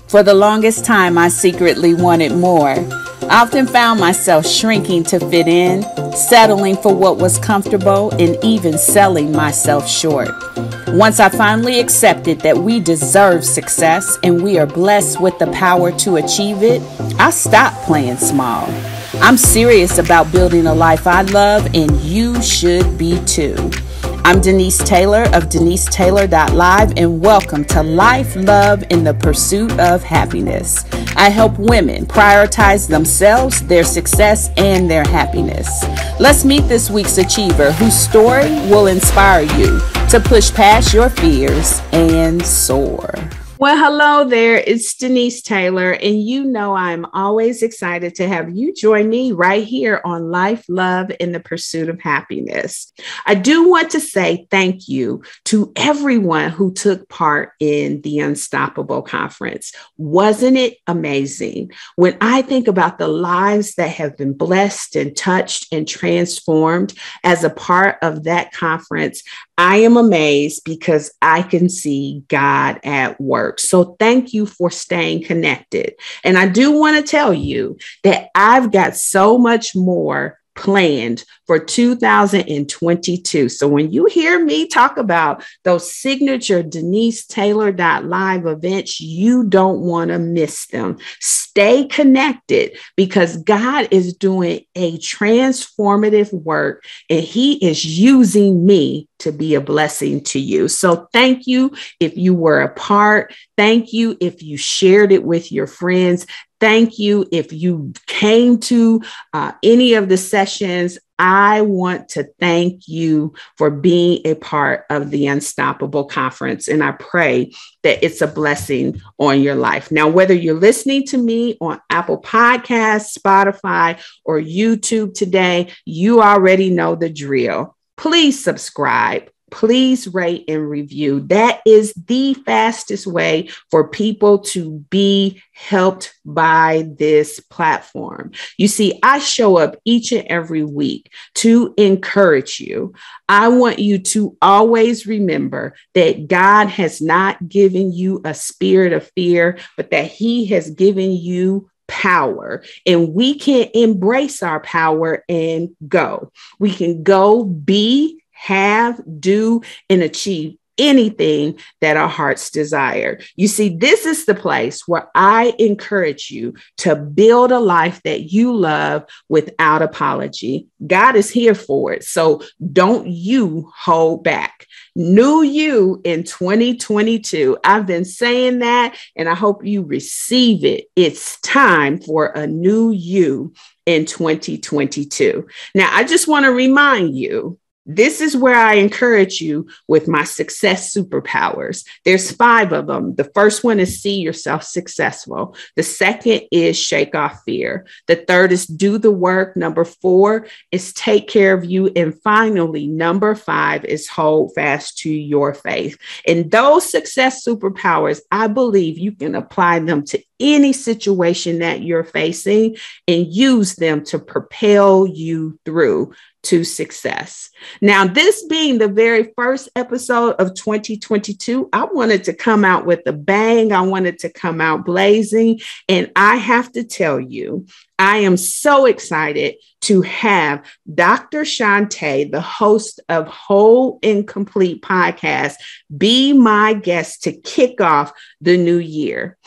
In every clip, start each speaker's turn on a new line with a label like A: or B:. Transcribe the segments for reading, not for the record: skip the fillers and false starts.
A: For the longest time, I secretly wanted more. I often found myself shrinking to fit in, settling for what was comfortable, and even selling myself short. Once I finally accepted that we deserve success and we are blessed with the power to achieve it, I stopped playing small. I'm serious about building a life I love, and you should be too. I'm Denise Taylor of DeniseTaylor.live, and welcome to Life, Love, and the Pursuit of Happiness. I help women prioritize themselves, their success, and their happiness. Let's meet this week's achiever whose story will inspire you to push past your fears and soar. Well, hello there. It's Denise Taylor, and you know I'm always excited to have you join me right here on Life, Love, and the Pursuit of Happiness. I do want to say thank you to everyone who took part in the Unstoppable Conference. Wasn't it amazing? When I think about the lives that have been blessed and touched and transformed as a part of that conference, I am amazed because I can see God at work. So thank you for staying connected. And I do want to tell you that I've got so much more planned for 2022. So when you hear me talk about those signature Denise Taylor.live events, you don't want to miss them. Stay connected because God is doing a transformative work and He is using me to be a blessing to you. So thank you if you were a part. Thank you if you shared it with your friends. Thank you if you came to any of the sessions. I want to thank you for being a part of the Unstoppable Conference, and I pray that it's a blessing on your life. Now, whether you're listening to me on Apple Podcasts, Spotify, or YouTube today, you already know the drill. Please subscribe. Please rate and review. That is the fastest way for people to be helped by this platform. You see, I show up each and every week to encourage you. I want you to always remember that God has not given you a spirit of fear, but that He has given you power, and we can embrace our power and go. We can go, be, have, do, and achieve anything that our hearts desire. You see, this is the place where I encourage you to build a life that you love without apology. God is here for it. So don't you hold back. New you in 2022. I've been saying that, and I hope you receive it. It's time for a new you in 2022. Now, I just want to remind you, this is where I encourage you with my success superpowers. There's 5 of them. The first one is see yourself successful. The second is shake off fear. The third is do the work. Number 4 is take care of you. And finally, number 5 is hold fast to your faith. And those success superpowers, I believe you can apply them to any situation that you're facing and use them to propel you through to success. Now, this being the very first episode of 2022, I wanted to come out with a bang. I wanted to come out blazing. And I have to tell you, I am so excited to have Dr. Shante, the host of Whole and Complete podcast, be my guest to kick off the new year.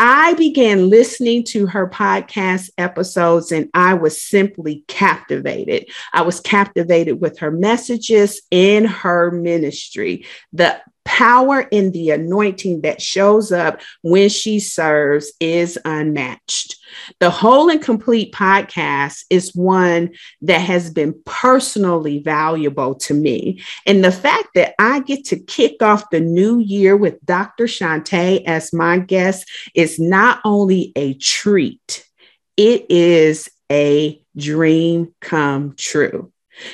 A: I began listening to her podcast episodes and I was simply captivated. I was captivated with her messages in her ministry. The power in the anointing that shows up when she serves is unmatched. The Whole and Complete podcast is one that has been personally valuable to me. And the fact that I get to kick off the new year with Dr. Shante as my guest is not only a treat, it is a dream come true.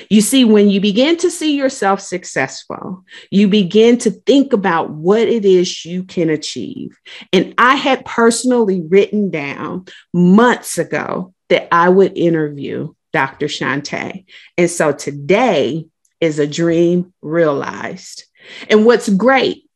A: You see, when you begin to see yourself successful, you begin to think about what it is you can achieve. And I had personally written down months ago that I would interview Dr. Shante. And so today is a dream realized. And what's great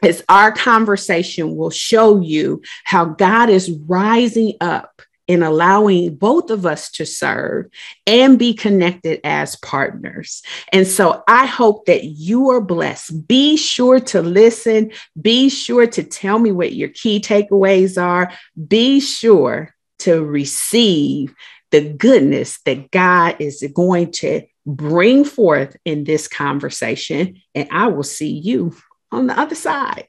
A: As our conversation will show you how God is rising up and allowing both of us to serve and be connected as partners. And so I hope that you are blessed. Be sure to listen. Be sure to tell me what your key takeaways are. Be sure to receive the goodness that God is going to bring forth in this conversation. And I will see you on the other side.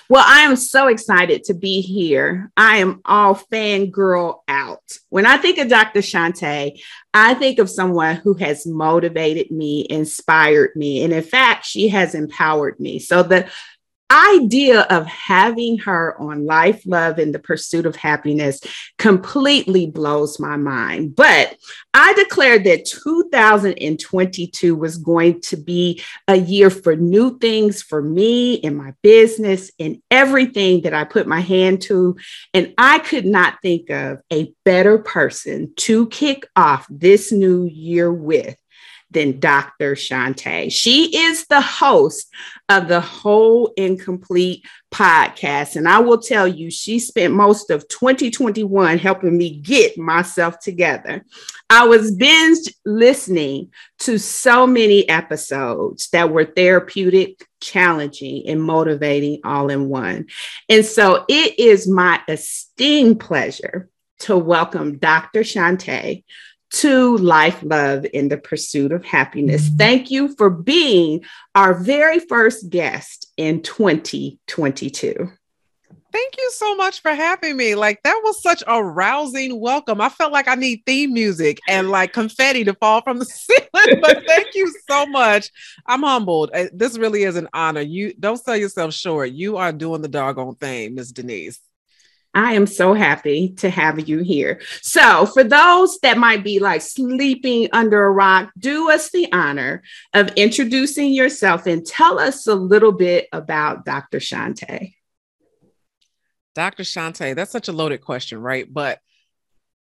A: Well, I am so excited to be here. I am all fangirl out. When I think of Dr. Shante, I think of someone who has motivated me, inspired me, and in fact, she has empowered me. So the idea of having her on Life, Love, and the Pursuit of Happiness completely blows my mind. But I declared that 2022 was going to be a year for new things for me and my business and everything that I put my hand to. And I could not think of a better person to kick off this new year with than Dr. Shante. She is the host of the Whole and Complete podcast. And I will tell you, she spent most of 2021 helping me get myself together. I was binge listening to so many episodes that were therapeutic, challenging, and motivating all in one. And so it is my esteemed pleasure to welcome Dr. Shante to Life, Love, and the Pursuit of Happiness. Thank you for being our very first guest in 2022.
B: Thank you so much for having me. Like, that was such a rousing welcome. I felt like I need theme music and like confetti to fall from the ceiling, but thank you so much. I'm humbled. This really is an honor. You don't sell yourself short. You are doing the doggone thing, Miss Denise.
A: I am so happy to have you here. So for those that might be like sleeping under a rock, do us the honor of introducing yourself and tell us a little bit about Dr. Shante.
B: Dr. Shante, that's such a loaded question, right? But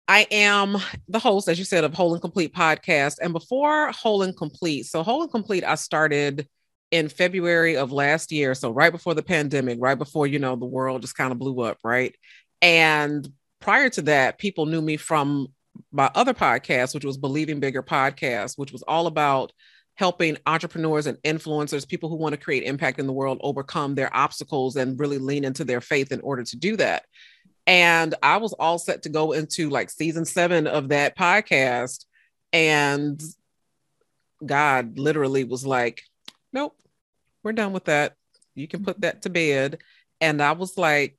B: I am the host, as you said, of Whole and Complete podcast. And before Whole and Complete, so Whole and Complete, I started in February of last year. So right before the pandemic, right before, the world just kind of blew up, right? And prior to that, people knew me from my other podcast, which was Believing Bigger podcast, which was all about helping entrepreneurs and influencers, people who want to create impact in the world, overcome their obstacles and really lean into their faith in order to do that. And I was all set to go into like season 7 of that podcast. And God literally was like, nope, we're done with that. You can put that to bed. And I was like,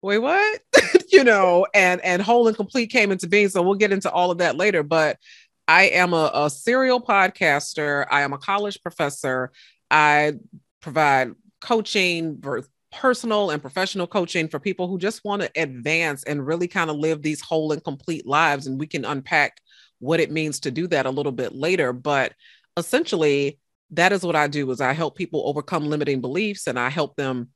B: wait, what? And Whole and Complete came into being. So we'll get into all of that later. But I am a serial podcaster. I am a college professor. I provide coaching, personal and professional coaching for people who just want to advance and really kind of live these whole and complete lives. And we can unpack what it means to do that a little bit later. But essentially, that is what I do, is I help people overcome limiting beliefs, and I help them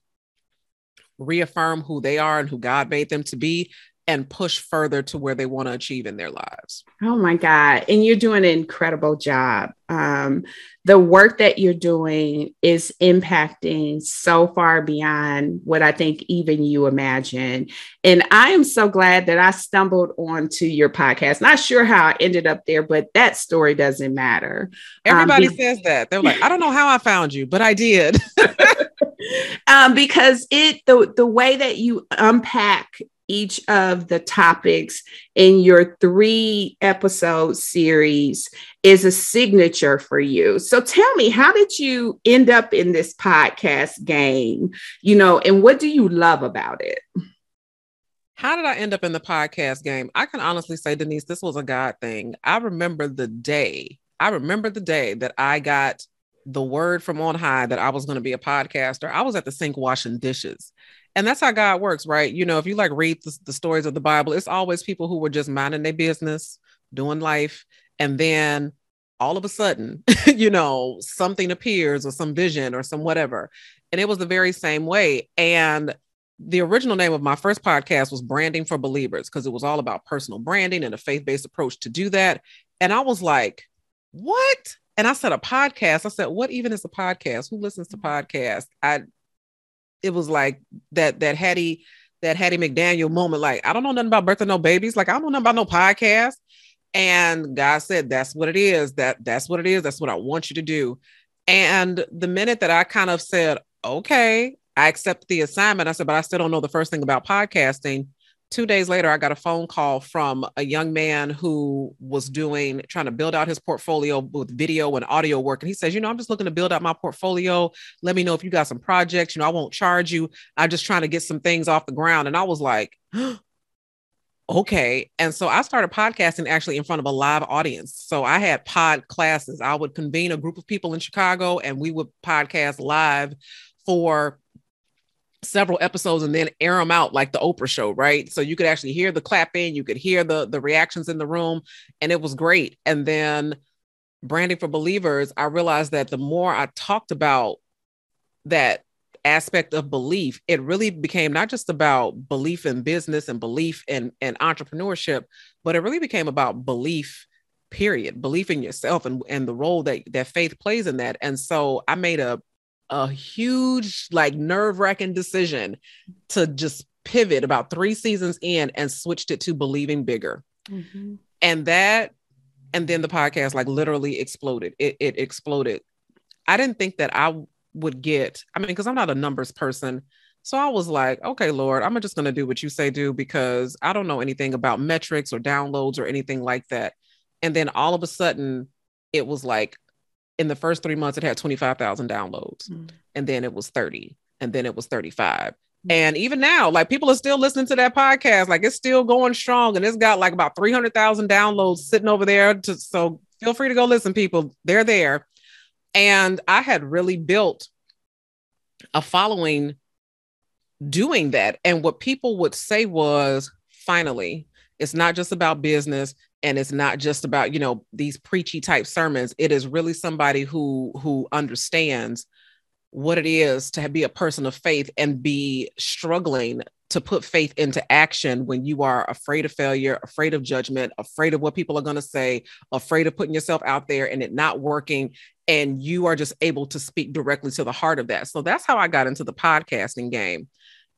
B: reaffirm who they are and who God made them to be, and push further to where they want to achieve in their lives.
A: Oh my God. And you're doing an incredible job. The work that you're doing is impacting so far beyond what I think even you imagine. And I am so glad that I stumbled onto your podcast. Not sure how I ended up there, but that story doesn't matter.
B: Everybody says that. They're like, I don't know how I found you, but I did.
A: Because the way that you unpack each of the topics in your 3-episode series is a signature for you. So tell me, how did you end up in this podcast game? And what do you love about it?
B: How did I end up in the podcast game? I can honestly say, Denise, this was a God thing. I remember the day that I got the word from on high that I was going to be a podcaster. I was at the sink washing dishes. And that's how God works, right? If you like read the stories of the Bible, it's always people who were just minding their business, doing life. And then all of a sudden, something appears, or some vision or some whatever. And it was the very same way. And the original name of my first podcast was Branding for Believers, because it was all about personal branding and a faith-based approach to do that. And I was like, what? And I said, a podcast. I said, what even is a podcast? Who listens to podcasts? It was like that Hattie McDaniel moment. Like, I don't know nothing about birthing no babies. Like, I don't know nothing about no podcast. And God said, that's what it is. That's what it is. That's what I want you to do. And the minute that I kind of said, okay, I accept the assignment, I said, but I still don't know the first thing about podcasting. 2 days later, I got a phone call from a young man who was trying to build out his portfolio with video and audio work. And he says, I'm just looking to build out my portfolio. Let me know if you got some projects. I won't charge you. I'm just trying to get some things off the ground. And I was like, okay. And so I started podcasting actually in front of a live audience. So I had pod classes. I would convene a group of people in Chicago and we would podcast live for several episodes and then air them out like the Oprah show, right? So you could actually hear the clapping, you could hear the reactions in the room, and it was great. And then branding for believers, I realized that the more I talked about that aspect of belief, it really became not just about belief in business and belief in entrepreneurship, but it really became about belief, period, belief in yourself and the role that faith plays in that. And so I made a huge, like, nerve-wracking decision to just pivot about 3 seasons in and switched it to believing bigger. Mm-hmm. And then the podcast like literally exploded. It exploded. I didn't think that I would because I'm not a numbers person. So I was like, okay, Lord, I'm just going to do what you say do, because I don't know anything about metrics or downloads or anything like that. And then all of a sudden it was like, in the first 3 months, it had 25,000 downloads, and then it was 30, and then it was 35. And even now, like, people are still listening to that podcast. Like, it's still going strong, and it's got like about 300,000 downloads sitting over there. So feel free to go listen, people. They're there. And I had really built a following doing that. And what people would say was, finally, it's not just about business. And it's not just about, these preachy type sermons. It is really somebody who understands what it is to be a person of faith and be struggling to put faith into action when you are afraid of failure, afraid of judgment, afraid of what people are going to say, afraid of putting yourself out there and it not working. And you are just able to speak directly to the heart of that. So that's how I got into the podcasting game.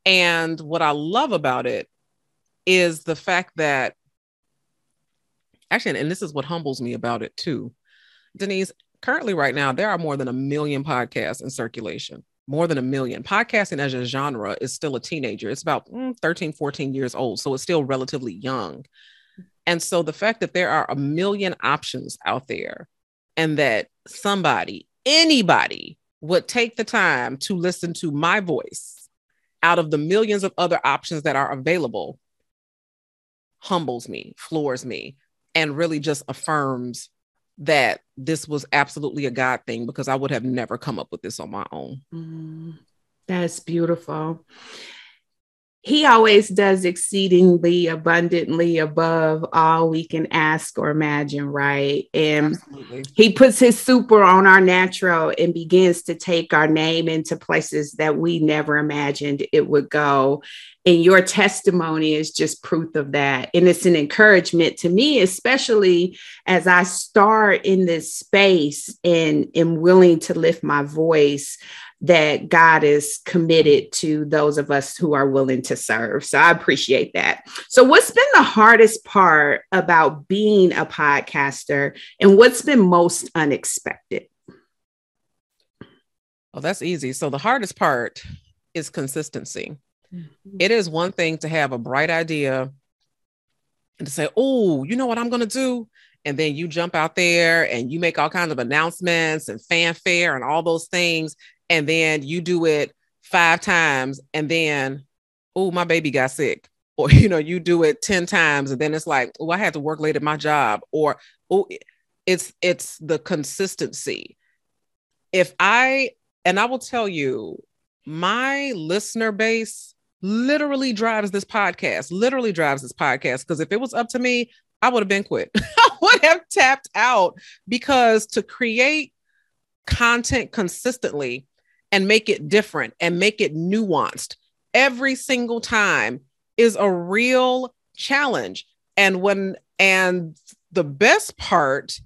B: And what I love about it is the fact that, actually, and this is what humbles me about it too, Denise, currently right now, there are more than 1 million podcasts in circulation, more than 1 million. Podcasting as a genre is still a teenager. It's about 13, 14 years old. So it's still relatively young. And so the fact that there are 1 million options out there and that anybody would take the time to listen to my voice out of the millions of other options that are available humbles me, floors me, and really just affirms that this was absolutely a God thing, because I would have never come up with this on my own.
A: That's beautiful. He always does exceedingly abundantly above all we can ask or imagine, right? And absolutely. He puts his super on our natural and begins to take our name into places that we never imagined it would go. And your testimony is just proof of that. And it's an encouragement to me, especially as I start in this space and am willing to lift my voice, that God is committed to those of us who are willing to serve. So I appreciate that. So what's been the hardest part about being a podcaster, and what's been most unexpected?
B: Oh, that's easy. So the hardest part is consistency. Mm-hmm. It is one thing to have a bright idea and to say, oh, you know what I'm going to do? And then you jump out there and you make all kinds of announcements and fanfare and all those things. And then you do it 5 times and then, oh, my baby got sick. Or, you do it 10 times and then it's like, oh, I had to work late at my job. Or, oh, it's the consistency. I will tell you, my listener base literally drives this podcast. Because if it was up to me, I would have been quit. I would have tapped out, because to create content consistently and make it different and make it nuanced every single time is a real challenge. And the best part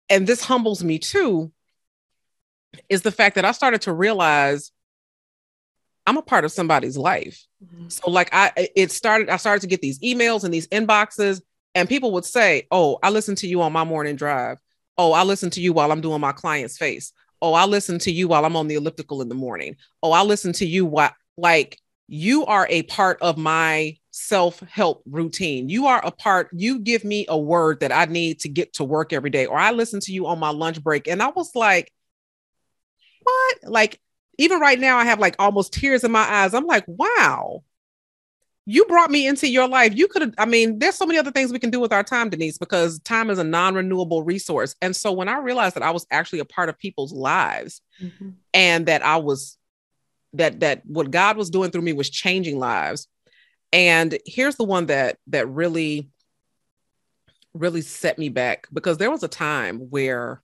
B: and this humbles me too, is the fact that I started to realize I'm a part of somebody's life. Mm-hmm. So like I started to get these emails and these inboxes, and people would say, oh, I listen to you on my morning drive. Oh, I listen to you while I'm doing my client's face. Oh, I listen to you while I'm on the elliptical in the morning. Oh, I listen to you while, like, you are a part of my self-help routine. You are a part, you give me a word that I need to get to work every day, or I listen to you on my lunch break. And I was like, what? Like, even right now, I have like almost tears in my eyes. I'm like, wow, you brought me into your life. You could have, I mean, there's so many other things we can do with our time, Denise, because time is a non-renewable resource. And so when I realized that I was actually a part of people's lives, mm-hmm. and that I was, that what God was doing through me was changing lives. And here's the one that really, really set me back, because there was a time where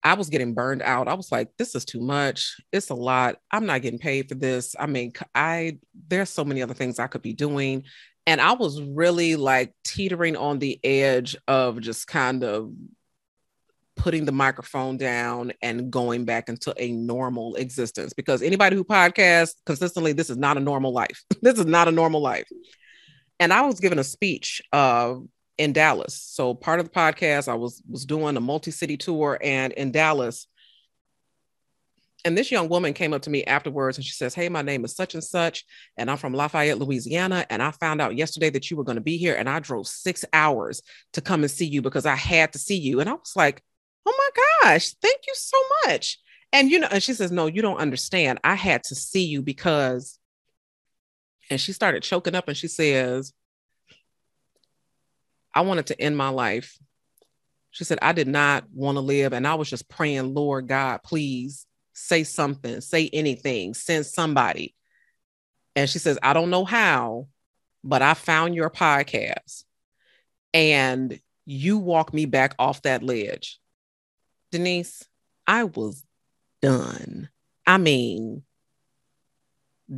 B: I was getting burned out. I was like, this is too much. It's a lot. I'm not getting paid for this. I mean, there's so many other things I could be doing. And I was really like teetering on the edge of just kind of putting the microphone down and going back into a normal existence, because anybody who podcasts consistently, this is not a normal life. This is not a normal life. And I was given a speech in Dallas. So part of the podcast, I was doing a multi-city tour, and in Dallas. And this young woman came up to me afterwards and she says, hey, my name is such and such, and I'm from Lafayette, Louisiana. And I found out yesterday that you were going to be here. And I drove 6 hours to come and see you because I had to see you. And I was like, oh my gosh, thank you so much. And, and she says, no, you don't understand. I had to see you because, and she started choking up and she says, I wanted to end my life. She said, I did not want to live. And I was just praying, Lord God, please say something, say anything, send somebody. And she says, I don't know how, but I found your podcast and you walked me back off that ledge. Denise, I was done. I mean,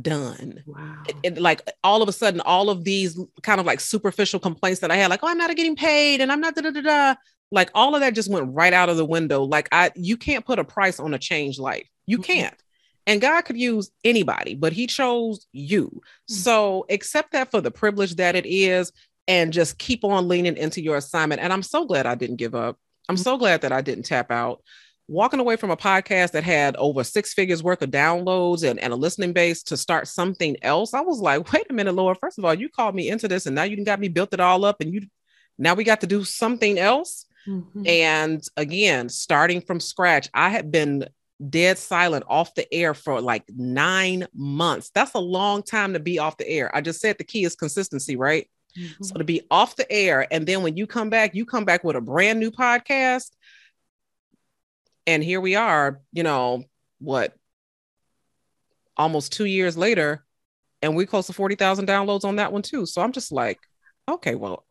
B: done.
A: Wow.
B: Like all of a sudden, all of these kind of like superficial complaints that I had, like, oh, I'm not getting paid and I'm not like all of that just went right out of the window. Like you can't put a price on a changed life. You can't. And God could use anybody, but he chose you. Mm-hmm. So accept that for the privilege that it is and just keep on leaning into your assignment. And I'm so glad I didn't give up. I'm so glad that I didn't tap out. Walking away from a podcast that had over 6 figures worth of downloads and a listening base to start something else. I was like, wait a minute, Lord, first of all, you called me into this and now you got me built it all up and now we got to do something else. Mm-hmm. And again, starting from scratch, I had been dead silent off the air for like 9 months. That's a long time to be off the air. I just said the key is consistency, right? Mm-hmm. So to be off the air. And then when you come back with a brand new podcast. And here we are, almost 2 years later, and we're close to 40,000 downloads on that one too. So I'm just like, okay, well,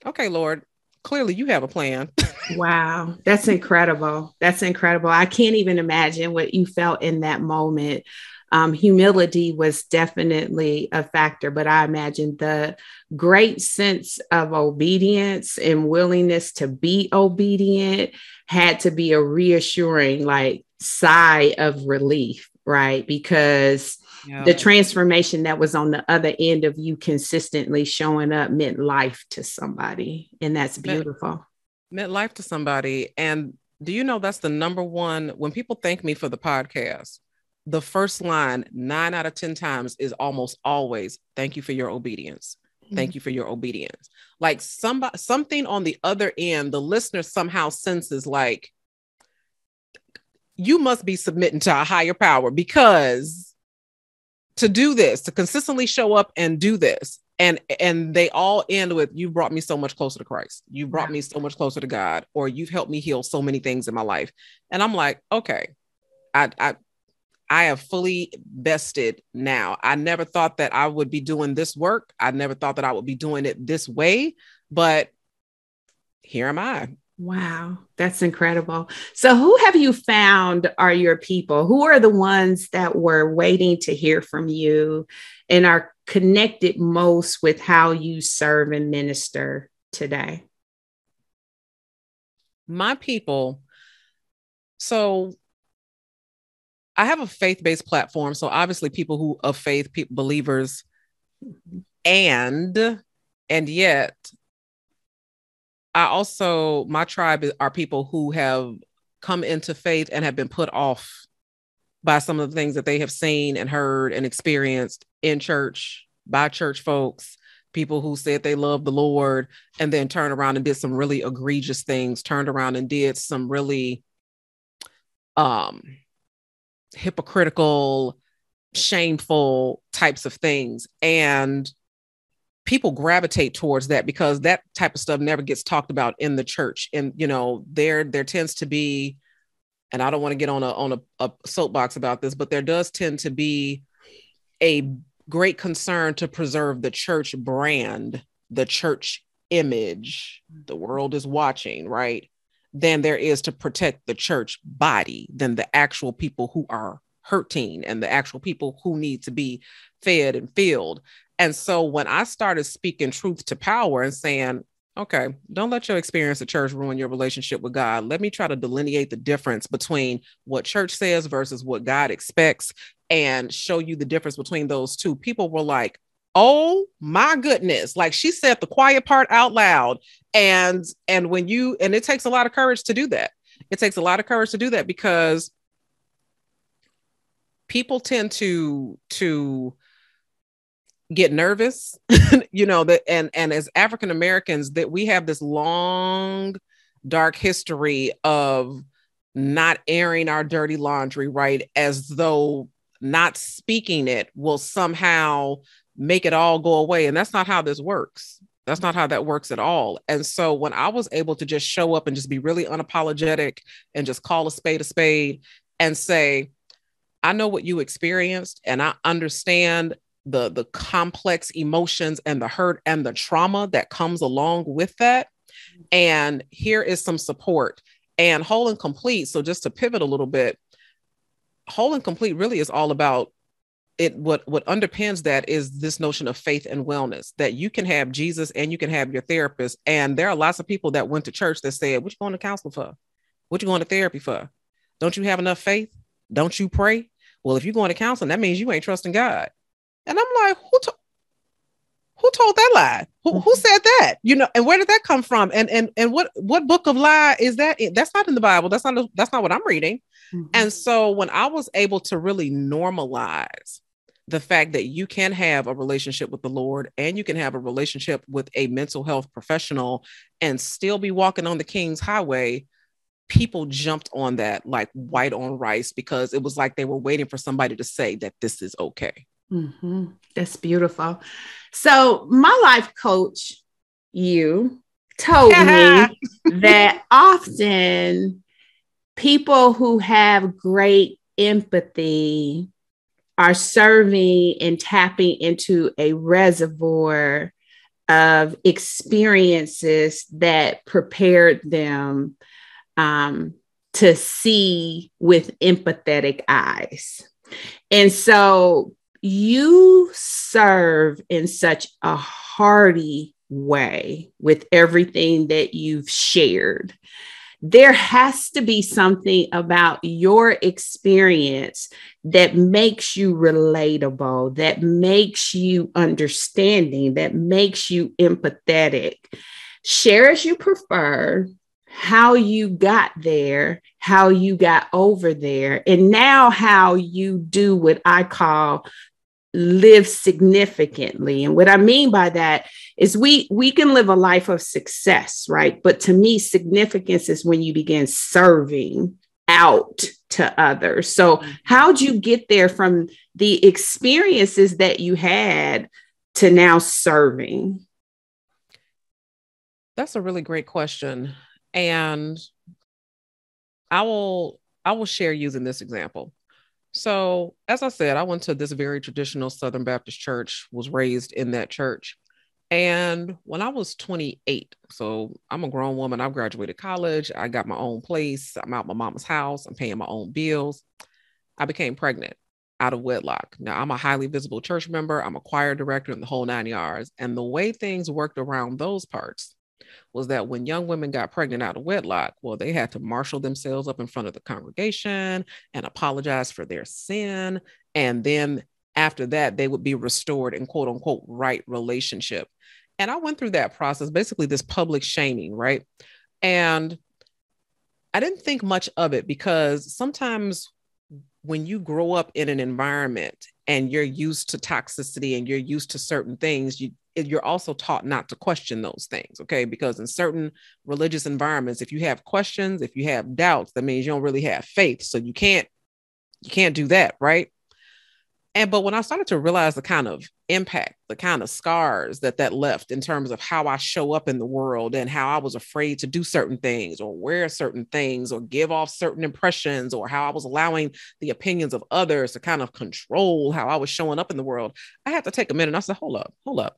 B: okay, Lord, clearly you have a plan.
A: Wow. That's incredible. That's incredible. I can't even imagine what you felt in that moment. Humility was definitely a factor, but I imagine the great sense of obedience and willingness to be obedient had to be a reassuring, like, sigh of relief, right? Because the transformation that was on the other end of you consistently showing up meant life to somebody. And that's beautiful.
B: Meant life to somebody. And do you know that's the number one, when people thank me for the podcast, the first line 9 out of 10 times is almost always, thank you for your obedience. Thank you for your obedience. Like something on the other end, the listener somehow senses like, you must be submitting to a higher power, because to do this, to consistently show up and do this. And they all end with, you brought me so much closer to Christ. You brought me so much closer to God, or you've helped me heal so many things in my life. And I'm like, okay, I have fully vested now. I never thought that I would be doing this work. I never thought that I would be doing it this way, but here am I.
A: Wow, that's incredible. So who have you found are your people? Who are the ones that were waiting to hear from you and are connected most with how you serve and minister today?
B: My people. So I have a faith-based platform. So obviously people who of faith, believers, and yet I also, my tribe are people who have come into faith and have been put off by some of the things that they have seen and heard and experienced in church by church folks, people who said they love the Lord and then turned around and did some really egregious things, turned around and did some really hypocritical, shameful types of things. And people gravitate towards that because that type of stuff never gets talked about in the church. And, you know, there tends to be, and I don't want to get on a soapbox about this, but there does tend to be a great concern to preserve the church brand, the church image. The world is watching, right? Than there is to protect the church body, than the actual people who are hurting and the actual people who need to be fed and filled. And so when I started speaking truth to power and saying, okay, don't let your experience at church ruin your relationship with God. Let me try to delineate the difference between what church says versus what God expects and show you the difference between those two. People were like, oh my goodness. Like, she said the quiet part out loud. And it takes a lot of courage to do that. It takes a lot of courage to do that because people tend to get nervous, you know, that and as African Americans, that we have this long, dark history of not airing our dirty laundry, right? As though not speaking it will somehow make it all go away. And that's not how this works. That's not how that works at all. And so when I was able to just show up and just be really unapologetic and just call a spade and say, I know what you experienced and I understand the complex emotions and the hurt and the trauma that comes along with that. And here is some support. And Whole and Complete. So just to pivot a little bit, Whole and Complete really is all about it. What underpins that is this notion of faith and wellness, that you can have Jesus and you can have your therapist. And there are lots of people that went to church that said, what you going to counseling for? What you going to therapy for? Don't you have enough faith? Don't you pray? Well, if you're going to counseling, that means you ain't trusting God. And I'm like, who told that lie? Who said that? You know, and where did that come from? And what book of lie is that? That's not in the Bible. That's not what I'm reading. Mm-hmm. And so when I was able to really normalize the fact that you can have a relationship with the Lord and you can have a relationship with a mental health professional and still be walking on the King's highway, people jumped on that like white on rice, because it was like they were waiting for somebody to say that this is okay.
A: Mm-hmm. That's beautiful. So my life coach, you told me that often people who have great empathy are serving and tapping into a reservoir of experiences that prepared them to see with empathetic eyes. And so you serve in such a hearty way with everything that you've shared. There has to be something about your experience that makes you relatable, that makes you understanding, that makes you empathetic. Share as you prefer, how you got there, how you got over there, and now how you do what I call live significantly. And what I mean by that is we can live a life of success, right? But to me, significance is when you begin serving out to others. So how'd you get there from the experiences that you had to now serving?
B: That's a really great question. And I will share using this example. So, as I said, I went to this very traditional Southern Baptist church, was raised in that church. And when I was 28, so I'm a grown woman, I've graduated college, I got my own place, I'm out my mama's house, I'm paying my own bills. I became pregnant out of wedlock. Now, I'm a highly visible church member, I'm a choir director in the whole 9 yards. And the way things worked around those parts was that when young women got pregnant out of wedlock, well, they had to marshal themselves up in front of the congregation and apologize for their sin. And then after that, they would be restored in quote unquote right relationship. And I went through that process, basically this public shaming, right? And I didn't think much of it because sometimes when you grow up in an environment and you're used to toxicity and you're used to certain things, you're also taught not to question those things, okay? Because in certain religious environments, if you have questions, if you have doubts, that means you don't really have faith. So you can't do that, right? But when I started to realize the kind of impact, the kind of scars that left in terms of how I show up in the world and how I was afraid to do certain things or wear certain things or give off certain impressions, or how I was allowing the opinions of others to kind of control how I was showing up in the world, I had to take a minute and I said, hold up.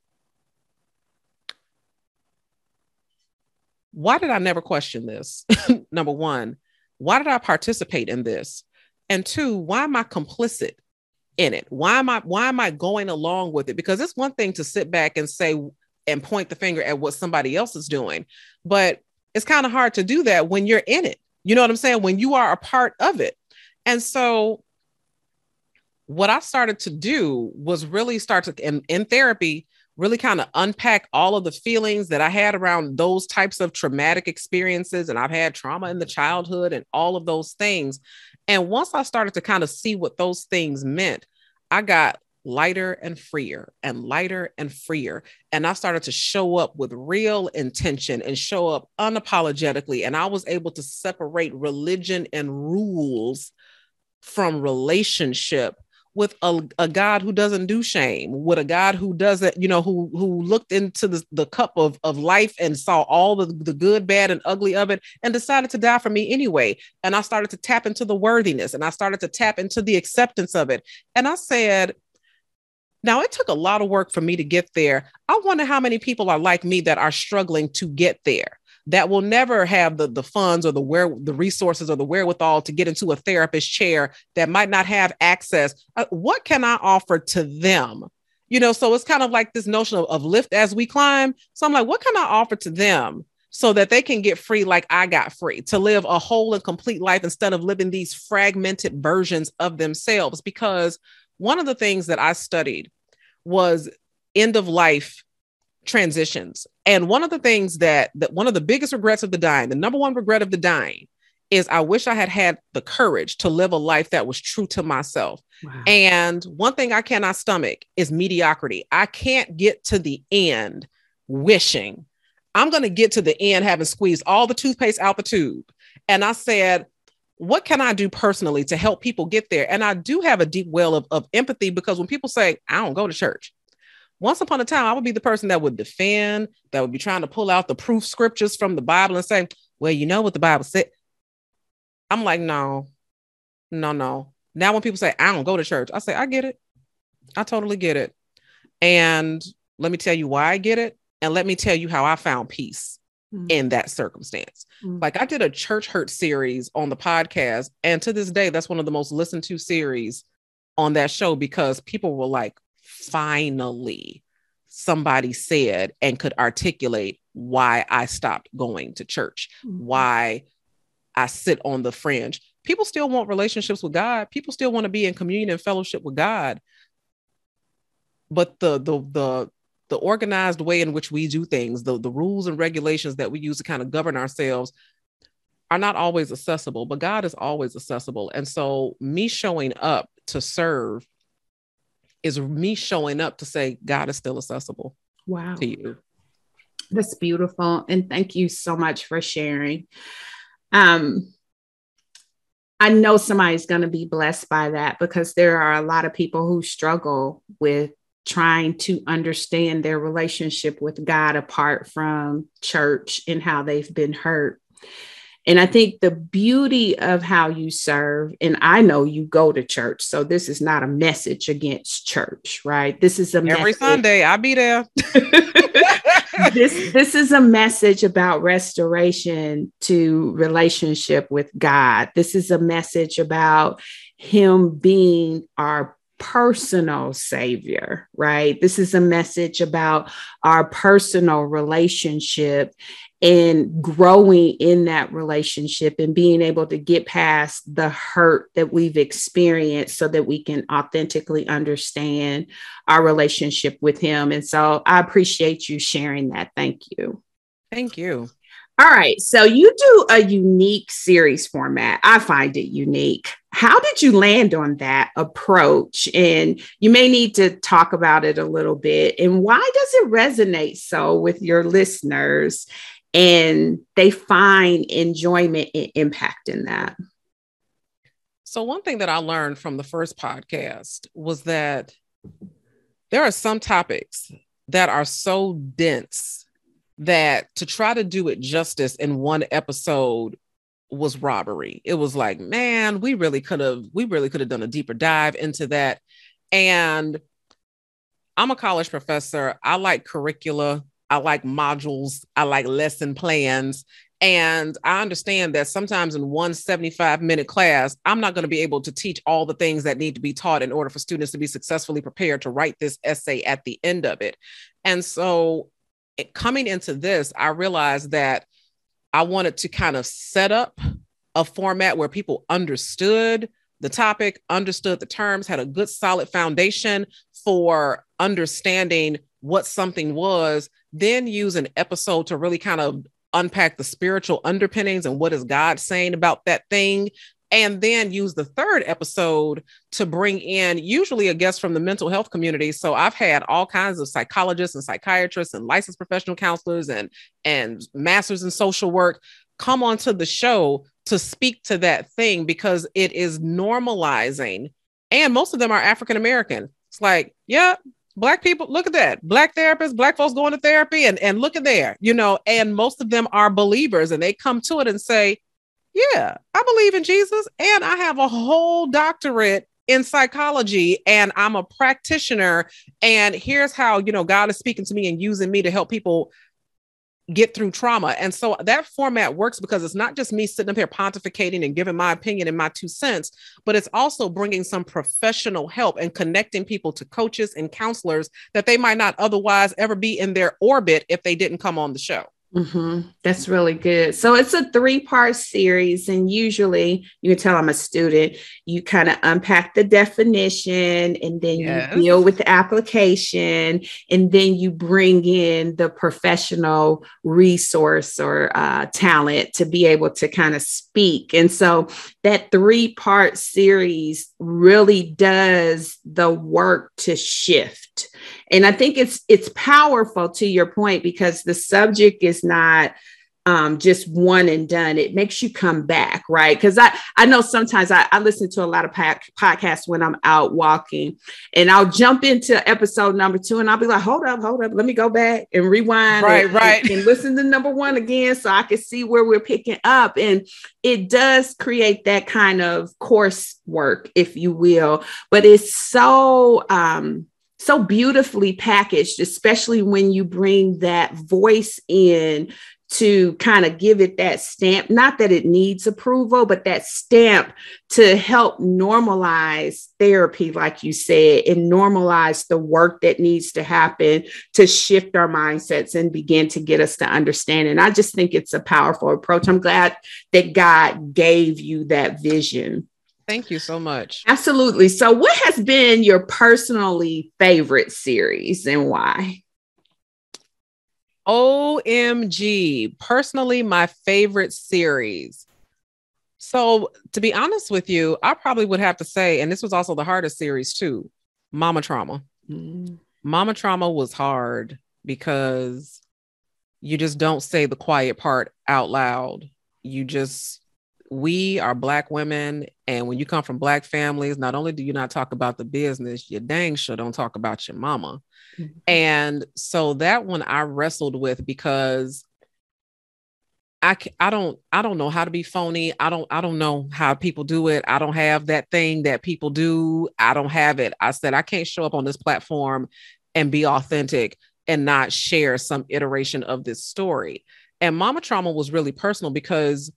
B: Why did I never question this? Number one, why did I participate in this? And two, why am I complicit in it? Why am I going along with it? Because it's one thing to sit back and say and point the finger at what somebody else is doing, but it's kind of hard to do that when you're in it. You know what I'm saying? When you are a part of it. And so what I started to do was really start to, in therapy, really kind of unpack all of the feelings that I had around those types of traumatic experiences. And I've had trauma in the childhood and all of those things. And once I started to kind of see what those things meant, I got lighter and freer and lighter and freer. And I started to show up with real intention and show up unapologetically. And I was able to separate religion and rules from relationship with a God who doesn't do shame, with a God who doesn't, who looked into the cup of life and saw all the good, bad, and ugly of it and decided to die for me anyway. And I started to tap into the worthiness and I started to tap into the acceptance of it. And I said, now it took a lot of work for me to get there. I wonder how many people are like me that are struggling to get there, that will never have the funds or the resources or the wherewithal to get into a therapist chair, that might not have access. What can I offer to them? So it's kind of like this notion of lift as we climb. So I'm like, what can I offer to them so that they can get free like I got free, to live a whole and complete life instead of living these fragmented versions of themselves? Because one of the things that I studied was end of life transitions. And one of the things that one of the biggest regrets of the dying, the number one regret of the dying, is I wish I had had the courage to live a life that was true to myself. Wow. And one thing I cannot stomach is mediocrity. I can't get to the end wishing I'm going to get to the end having squeezed all the toothpaste out the tube. And I said, what can I do personally to help people get there? And I do have a deep well of empathy, because when people say, I don't go to church, once upon a time, I would be the person that would defend, that would be trying to pull out the proof scriptures from the Bible and say, well, you know what the Bible said. I'm like, no. Now, when people say, I don't go to church, I say, I get it. I totally get it. And let me tell you why I get it. And let me tell you how I found peace in that circumstance. Like, I did a church hurt series on the podcast. And to this day, that's one of the most listened to series on that show, because people were like, finally, somebody said and could articulate why I stopped going to church, why I sit on the fringe. People still want relationships with God. People still want to be in communion and fellowship with God. But the organized way in which we do things, the rules and regulations that we use to kind of govern ourselves, are not always accessible, but God is always accessible. And so me showing up to serve is me showing up to say, God is still accessible.
A: Wow.
B: To you.
A: That's beautiful. And thank you so much for sharing. I know somebody's going to be blessed by that, because there are a lot of people who struggle with trying to understand their relationship with God apart from church and how they've been hurt. And I think the beauty of how you serve, and I know you go to church, so this is not a message against church, right? This is
B: every Sunday I'll be there.
A: This is a message about restoration to relationship with God. This is a message about Him being our personal savior, right? This is a message about our personal relationship and growing in that relationship and being able to get past the hurt that we've experienced so that we can authentically understand our relationship with him. And so I appreciate you sharing that. Thank you.
B: Thank you.
A: All right. So you do a unique series format. I find it unique. How did you land on that approach? And you may need to talk about it a little bit. And why does it resonate so with your listeners and they find enjoyment and impact in that?
B: So one thing that I learned from the first podcast was that there are some topics that are so dense that to try to do it justice in one episode was robbery. It was like, man, we really could have done a deeper dive into that. And I'm a college professor. I like curricula. I like modules. I like lesson plans. And I understand that sometimes in one 75-minute class, I'm not going to be able to teach all the things that need to be taught in order for students to be successfully prepared to write this essay at the end of it. And so coming into this, I realized that I wanted to kind of set up a format where people understood the topic, understood the terms, had a good solid foundation for understanding what something was, then use an episode to really kind of unpack the spiritual underpinnings and what is God saying about that thing. And then use the third episode to bring in usually a guest from the mental health community. So I've had all kinds of psychologists and psychiatrists and licensed professional counselors and masters in social work come onto the show to speak to that thing because it is normalizing. And most of them are African-American. It's like, yeah, Black people, look at that. Black therapists, Black folks going to therapy and look at there, and most of them are believers and they come to it and say, yeah, I believe in Jesus and I have a whole doctorate in psychology and I'm a practitioner. And here's how, God is speaking to me and using me to help people get through trauma. And so that format works because it's not just me sitting up here pontificating and giving my opinion and my 2 cents, but it's also bringing some professional help and connecting people to coaches and counselors that they might not otherwise ever be in their orbit if they didn't come on the show.
A: Mm-hmm. That's really good. So it's a 3-part series. And usually you can tell I'm a student, you kind of unpack the definition and then you deal with the application and then you bring in the professional resource or talent to be able to kind of speak. And so that 3-part series really does the work to shift. And I think it's powerful to your point because the subject is not just one and done. It makes you come back, right? Because I know sometimes I listen to a lot of podcasts when I'm out walking and I'll jump into episode number 2 and I'll be like, hold up. Let me go back and rewind and listen to number 1 again so I can see where we're picking up. And it does create that kind of coursework, if you will, but it's so beautifully packaged, especially when you bring that voice in to kind of give it that stamp, not that it needs approval, but that stamp to help normalize therapy, like you said, and normalize the work that needs to happen to shift our mindsets and begin to get us to understand. And I just think it's a powerful approach. I'm glad that God gave you that vision.
B: Thank you so much.
A: Absolutely. So what has been your personally favorite series and why?
B: OMG, personally, my favorite series. So to be honest with you, I probably would have to say, and this was also the hardest series too, Mama Trauma. Mm. Mama Trauma was hard because you just don't say the quiet part out loud. We are Black women. And when you come from Black families, not only do you not talk about the business, you dang sure don't talk about your mama. Mm-hmm. And so that one I wrestled with because I don't know how to be phony. I don't know how people do it. I don't have that thing that people do. I don't have it. I said, I can't show up on this platform and be authentic and not share some iteration of this story. And Mama Trauma was really personal because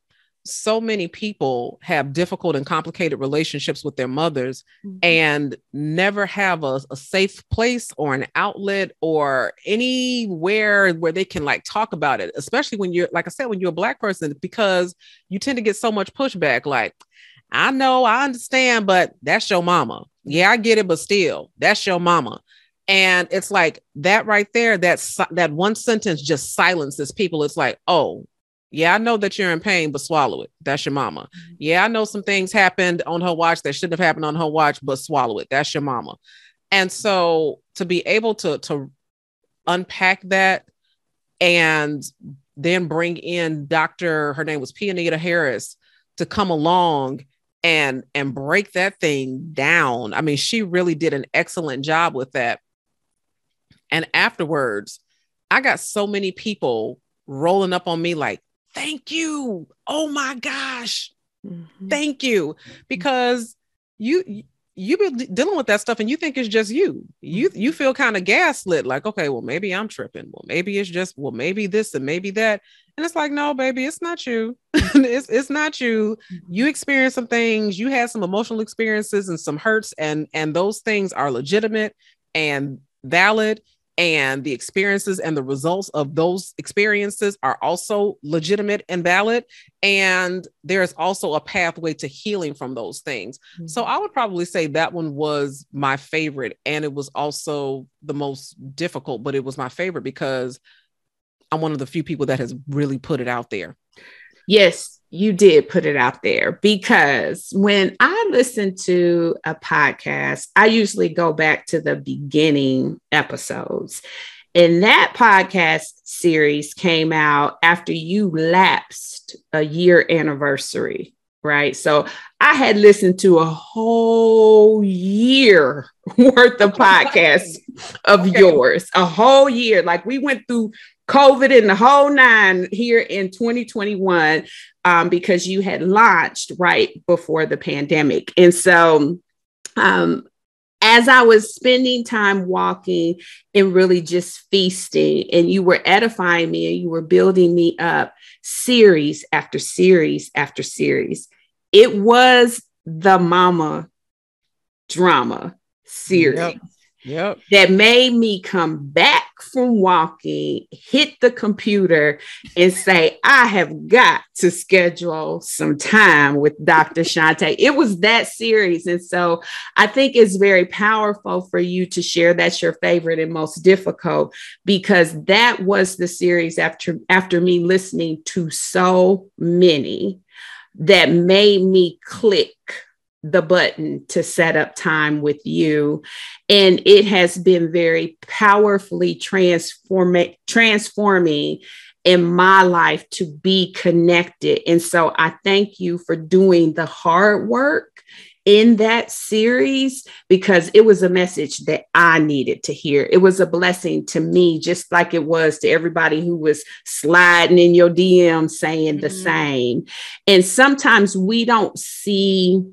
B: so many people have difficult and complicated relationships with their mothers and never have a safe place or an outlet or anywhere where they can like talk about it, especially when you're, like I said, when you're a Black person, because you tend to get so much pushback. Like, I know, I understand, but that's your mama. Yeah, I get it, but still, that's your mama. And it's like that right there, that one sentence just silences people. It's like, oh, yeah, I know that you're in pain, but swallow it. That's your mama. Yeah, I know some things happened on her watch that shouldn't have happened on her watch, but swallow it. That's your mama. And so to be able to unpack that and then bring in her name was Pianita Harris, to come along and break that thing down. I mean, she really did an excellent job with that. And afterwards, I got so many people rolling up on me like, thank you. Oh my gosh. Thank you. Because you've been dealing with that stuff and you think it's just you. You feel kind of gaslit, like, okay, well, maybe I'm tripping. Well, maybe it's just, well, maybe this and maybe that. And it's like, no, baby, it's not you. it's not you. You experienced some things, you had some emotional experiences and some hurts, and those things are legitimate and valid. And the experiences and the results of those experiences are also legitimate and valid. And there's also a pathway to healing from those things. So I would probably say that one was my favorite. And it was also the most difficult, but it was my favorite because I'm one of the few people that has really put it out there.
A: Yes, you did put it out there, because when I listen to a podcast, I usually go back to the beginning episodes. And that podcast series came out after you lapsed a year anniversary, right? So I had listened to a whole year worth of podcasts of yours, a whole year. Like, we went through COVID and the whole nine here in 2021, because you had launched right before the pandemic. And so as I was spending time walking and really just feasting, and you were edifying me and you were building me up series after series after series, it was the mama drama series.
B: Yep.
A: That made me come back from walking, hit the computer, and say, I have got to schedule some time with Dr. Shante. It was that series. And so I think it's very powerful for you to share that's your favorite and most difficult, because that was the series after me listening to so many that made me click the button to set up time with you. And it has been very powerfully transforming in my life to be connected. And so I thank you for doing the hard work in that series, because it was a message that I needed to hear. It was a blessing to me, just like it was to everybody who was sliding in your DM saying the same. And sometimes we don't see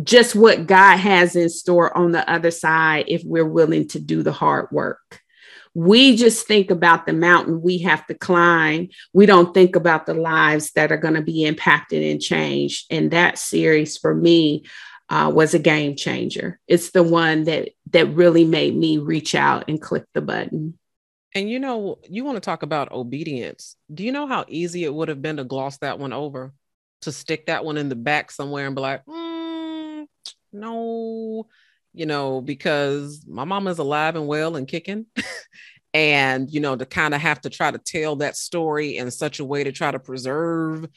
A: just what God has in store on the other side if we're willing to do the hard work. We just think about the mountain we have to climb. We don't think about the lives that are going to be impacted and changed. And that series for me was a game changer. It's the one that really made me reach out and click the button.
B: And you know, you want to talk about obedience. Do you know how easy it would have been to gloss that one over? To stick that one in the back somewhere and be like, no, you know, because my mom is alive and well and kicking. And, you know, to kind of have to try to tell that story in such a way to try to preserve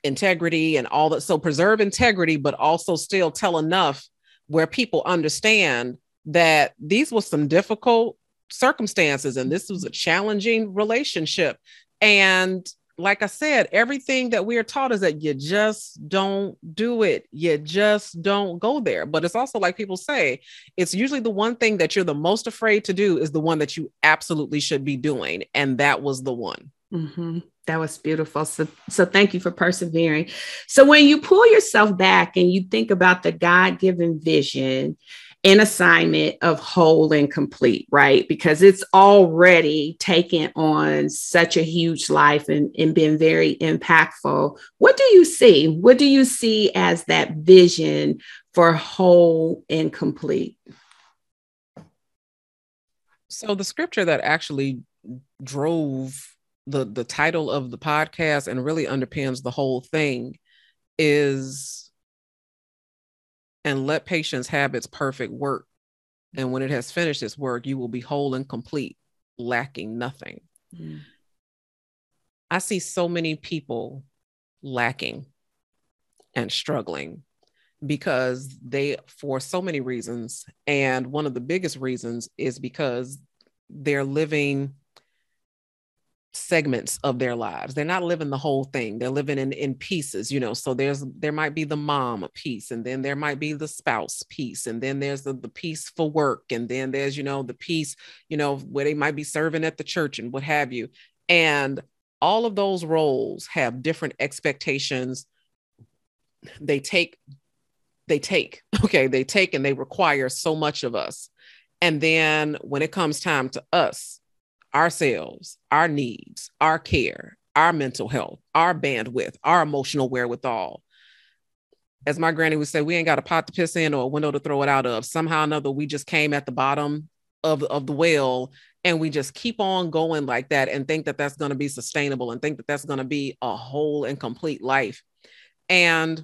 B: integrity and all that. So preserve integrity, but also still tell enough where people understand that these were some difficult circumstances and this was a challenging relationship. And like I said, everything that we are taught is that you just don't do it. You just don't go there. But it's also like people say, it's usually the one thing that you're the most afraid to do is the one that you absolutely should be doing. And that was the one.
A: Mm-hmm. That was beautiful. So thank you for persevering. So when you pull yourself back and you think about the God-given vision an assignment of whole and complete, right? Because it's already taken on such a huge life and been very impactful. What do you see? What do you see as that vision for whole and complete?
B: So the scripture that actually drove the title of the podcast and really underpins the whole thing is, and let patience have its perfect work. And when it has finished its work, you will be whole and complete, lacking nothing. Mm. I see so many people lacking and struggling because they, for so many reasons. And one of the biggest reasons is because they're living segments of their lives. They're not living the whole thing. They're living in pieces, you know. So there might be the mom piece, and then there might be the spouse piece, and then there's the piece for work, and then there's, you know, the piece, you know, where they might be serving at the church and what have you. And all of those roles have different expectations. They take, and they require so much of us. And then when it comes time to us, ourselves, our needs, our care, our mental health, our bandwidth, our emotional wherewithal. As my granny would say, we ain't got a pot to piss in or a window to throw it out of. Somehow or another, we just came at the bottom of the well, and we just keep on going like that and think that that's going to be sustainable and think that that's going to be a whole and complete life. And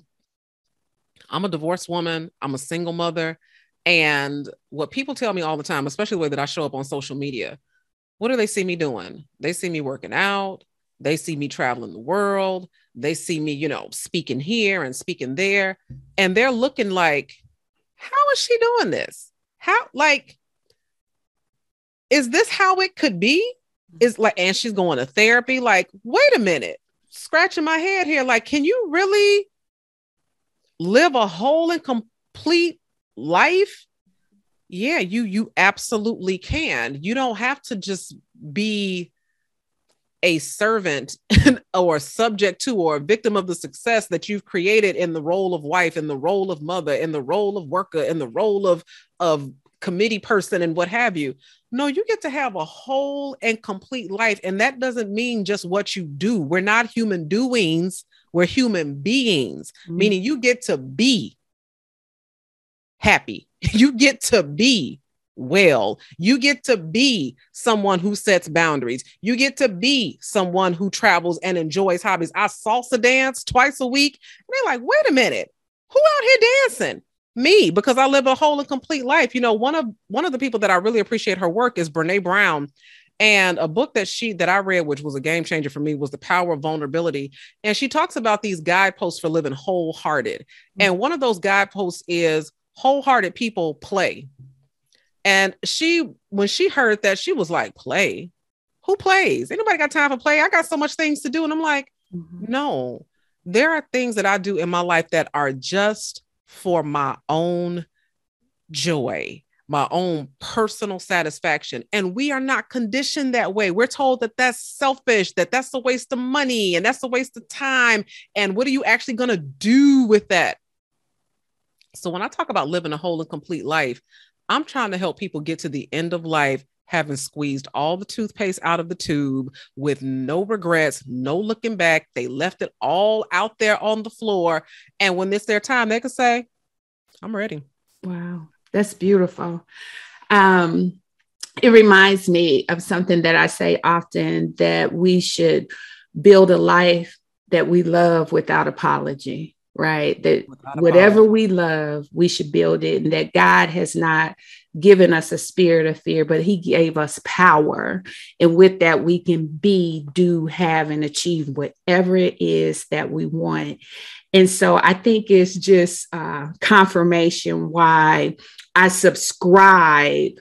B: I'm a divorced woman. I'm a single mother. And what people tell me all the time, especially the way that I show up on social media, what do they see me doing? They see me working out. They see me traveling the world. They see me, you know, speaking here and speaking there. And they're looking like, how is she doing this? How, like, is this how it could be? Is like, and she's going to therapy. Like, wait a minute, scratching my head here. Like, can you really live a whole and complete life? Yeah, you absolutely can. You don't have to just be a servant or subject to or a victim of the success that you've created in the role of wife, in the role of mother, in the role of worker, in the role of committee person and what have you. No, you get to have a whole and complete life. And that doesn't mean just what you do. We're not human doings. We're human beings, meaning you get to be happy. You get to be well. You get to be someone who sets boundaries. You get to be someone who travels and enjoys hobbies. I salsa dance twice a week. And they're like, wait a minute, who out here dancing? Me, because I live a whole and complete life. You know, one of the people that I really appreciate her work is Brene Brown. And a book that I read, which was a game changer for me, was The Power of Vulnerability. And she talks about these guideposts for living wholehearted. Mm-hmm. And one of those guideposts is wholehearted people play. And when she heard that, she was like, play? Who plays? Ain't nobody got time for play. I got so much things to do. And I'm like, no, there are things that I do in my life that are just for my own joy, my own personal satisfaction. And we are not conditioned that way. We're told that that's selfish, that that's a waste of money, and that's a waste of time. And what are you actually going to do with that? So when I talk about living a whole and complete life, I'm trying to help people get to the end of life having squeezed all the toothpaste out of the tube with no regrets, no looking back. They left it all out there on the floor. And when it's their time, they can say, I'm ready.
A: Wow, that's beautiful. It reminds me of something that I say often, that we should build a life that we love without apology. Right? That whatever we love, we should build it. And that God has not given us a spirit of fear, but he gave us power. And with that, we can be, do, have, and achieve whatever it is that we want. And so I think it's just confirmation why I subscribe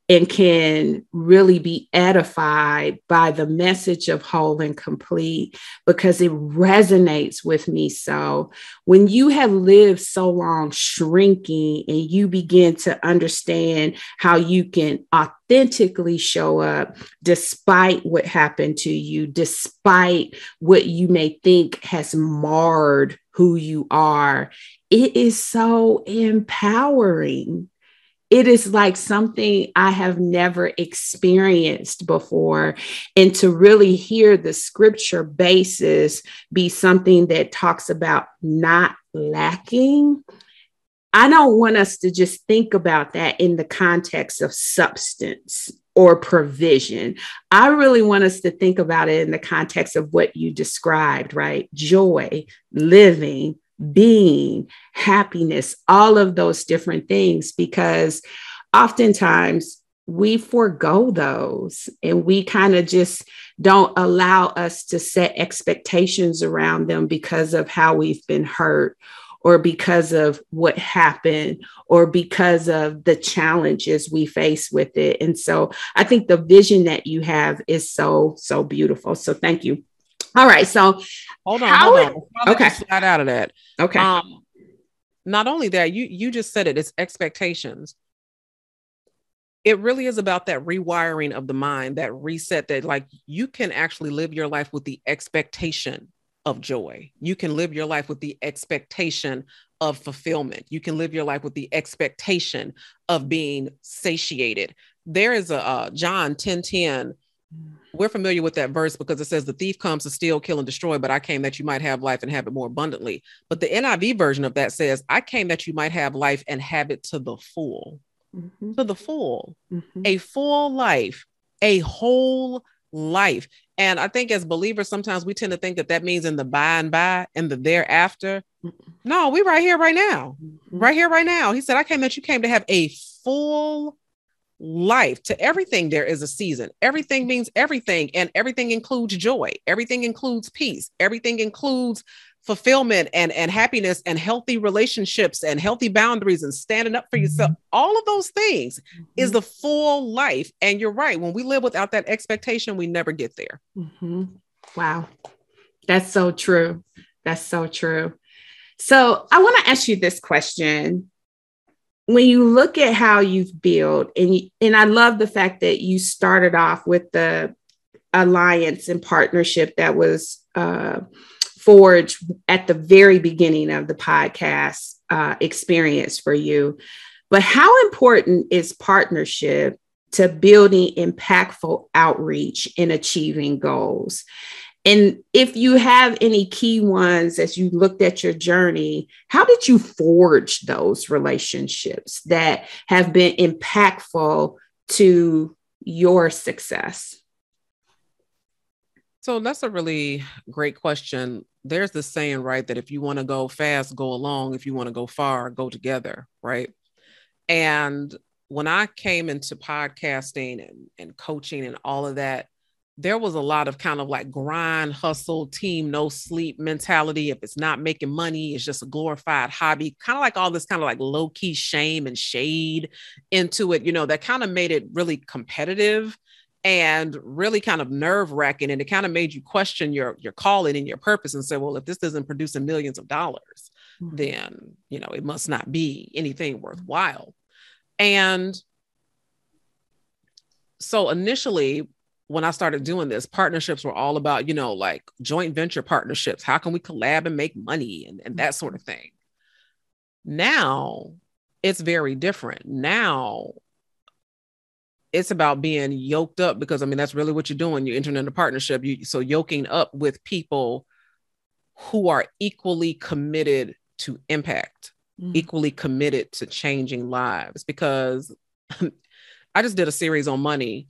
A: and can really be edified by the message of whole and complete, because it resonates with me. So when you have lived so long shrinking and you begin to understand how you can authentically show up despite what happened to you, despite what you may think has marred who you are, it is so empowering. it is like something I have never experienced before. And to really hear the scripture basis be something that talks about not lacking, I don't want us to just think about that in the context of substance or provision. I really want us to think about it in the context of what you described, right? Joy, living, being, happiness, all of those different things, because oftentimes we forego those and we kind of just don't allow us to set expectations around them because of how we've been hurt, or because of what happened, or because of the challenges we face with it. And so I think the vision that you have is so, so beautiful. So thank you. All right. So
B: hold on.
A: Okay.
B: Slide out of that.
A: Okay.
B: Not only that, you just said it's expectations. It really is about that rewiring of the mind, that reset, that like you can actually live your life with the expectation of joy. You can live your life with the expectation of fulfillment. You can live your life with the expectation of being satiated. There is a John 10:10. We're familiar with that verse because it says the thief comes to steal, kill, and destroy, but I came that you might have life and have it more abundantly. But the NIV version of that says, I came that you might have life and have it to the full. Mm-hmm. To the full. Mm-hmm. A full life, a whole life. And I think as believers, sometimes we tend to think that means in the by and by and the thereafter. No, we right here, right now. Right here, right now. He said, I came that you came to have a full life. To everything, there is a season. Everything means everything. And everything includes joy. Everything includes peace. Everything includes fulfillment and happiness and healthy relationships and healthy boundaries and standing up for yourself. All of those things is the full life. And you're right. When we live without that expectation, we never get there.
A: Mm-hmm. Wow. That's so true. That's so true. So I want to ask you this question. When you look at how you've built, and I love the fact that you started off with the alliance and partnership that was forged at the very beginning of the podcast experience for you. But how important is partnership to building impactful outreach and achieving goals? And if you have any key ones as you looked at your journey, how did you forge those relationships that have been impactful to your success?
B: So that's a really great question. There's this saying, right, that if you want to go fast, go along. If you want to go far, go together, right? And when I came into podcasting and coaching and all of that, there was a lot of kind of like grind, hustle, team, no sleep mentality. If it's not making money, it's just a glorified hobby, kind of like all this kind of like low key shame and shade into it, that kind of made it really competitive and really kind of nerve wracking. And it kind of made you question your calling and your purpose and say, well, if this isn't producing millions of dollars, then, it must not be anything worthwhile. And so initially, when I started doing this, partnerships were all about, like joint venture partnerships. How can we collab and make money and that sort of thing? Now it's very different. Now it's about being yoked up because, that's really what you're doing. You're entering into partnership. So yoking up with people who are equally committed to impact, equally committed to changing lives. Because I just did a series on money.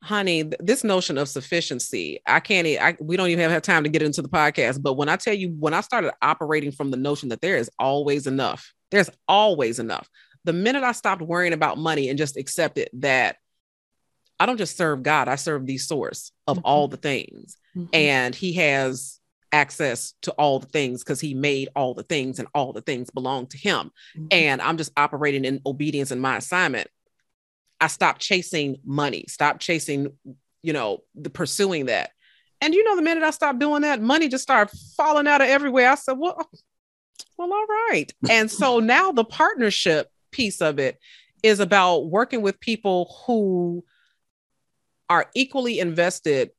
B: Honey, this notion of sufficiency, we don't even have time to get into the podcast. But when I tell you, when I started operating from the notion that there is always enough, there's always enough. The minute I stopped worrying about money and just accepted that I don't just serve God, I serve the source of all the things. And he has access to all the things because he made all the things and all the things belong to him. And I'm just operating in obedience in my assignment. I stopped chasing money, stopped chasing, the pursuing that. And, the minute I stopped doing that, money just started falling out of everywhere. I said, well, all right. And so now the partnership piece of it is about working with people who are equally invested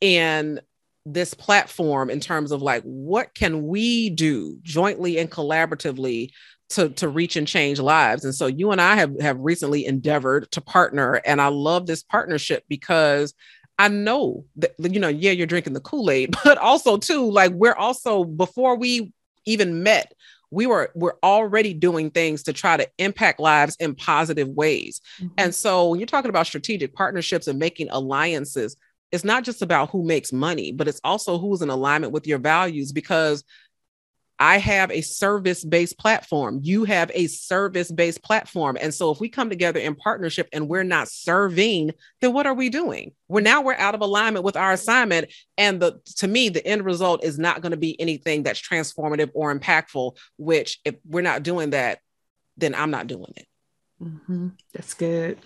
B: in this platform in terms of like, what can we do jointly and collaboratively to reach and change lives. And so you and I have recently endeavored to partner. And I love this partnership because I know that, yeah, you're drinking the Kool-Aid, but also too, like we're also, before we even met, we're already doing things to try to impact lives in positive ways. Mm-hmm. And so when you're talking about strategic partnerships and making alliances, it's not just about who makes money, but it's also who's in alignment with your values, because I have a service-based platform. You have a service-based platform. And so if we come together in partnership and we're not serving, then what are we doing? We're out of alignment with our assignment. And to me, the end result is not going to be anything that's transformative or impactful, which if we're not doing that, then I'm not doing it.
A: Mm-hmm. That's good.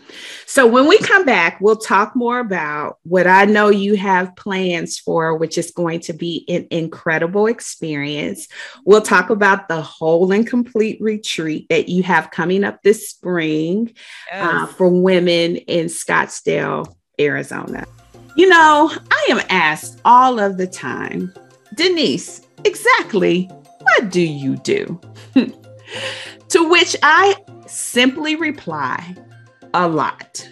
A: So when we come back, we'll talk more about what I know you have plans for, which is going to be an incredible experience. We'll talk about the whole and complete retreat that you have coming up this spring. Yes. For women in Scottsdale, Arizona. I am asked all of the time, Denise, exactly what do you do? To which I simply reply, a lot.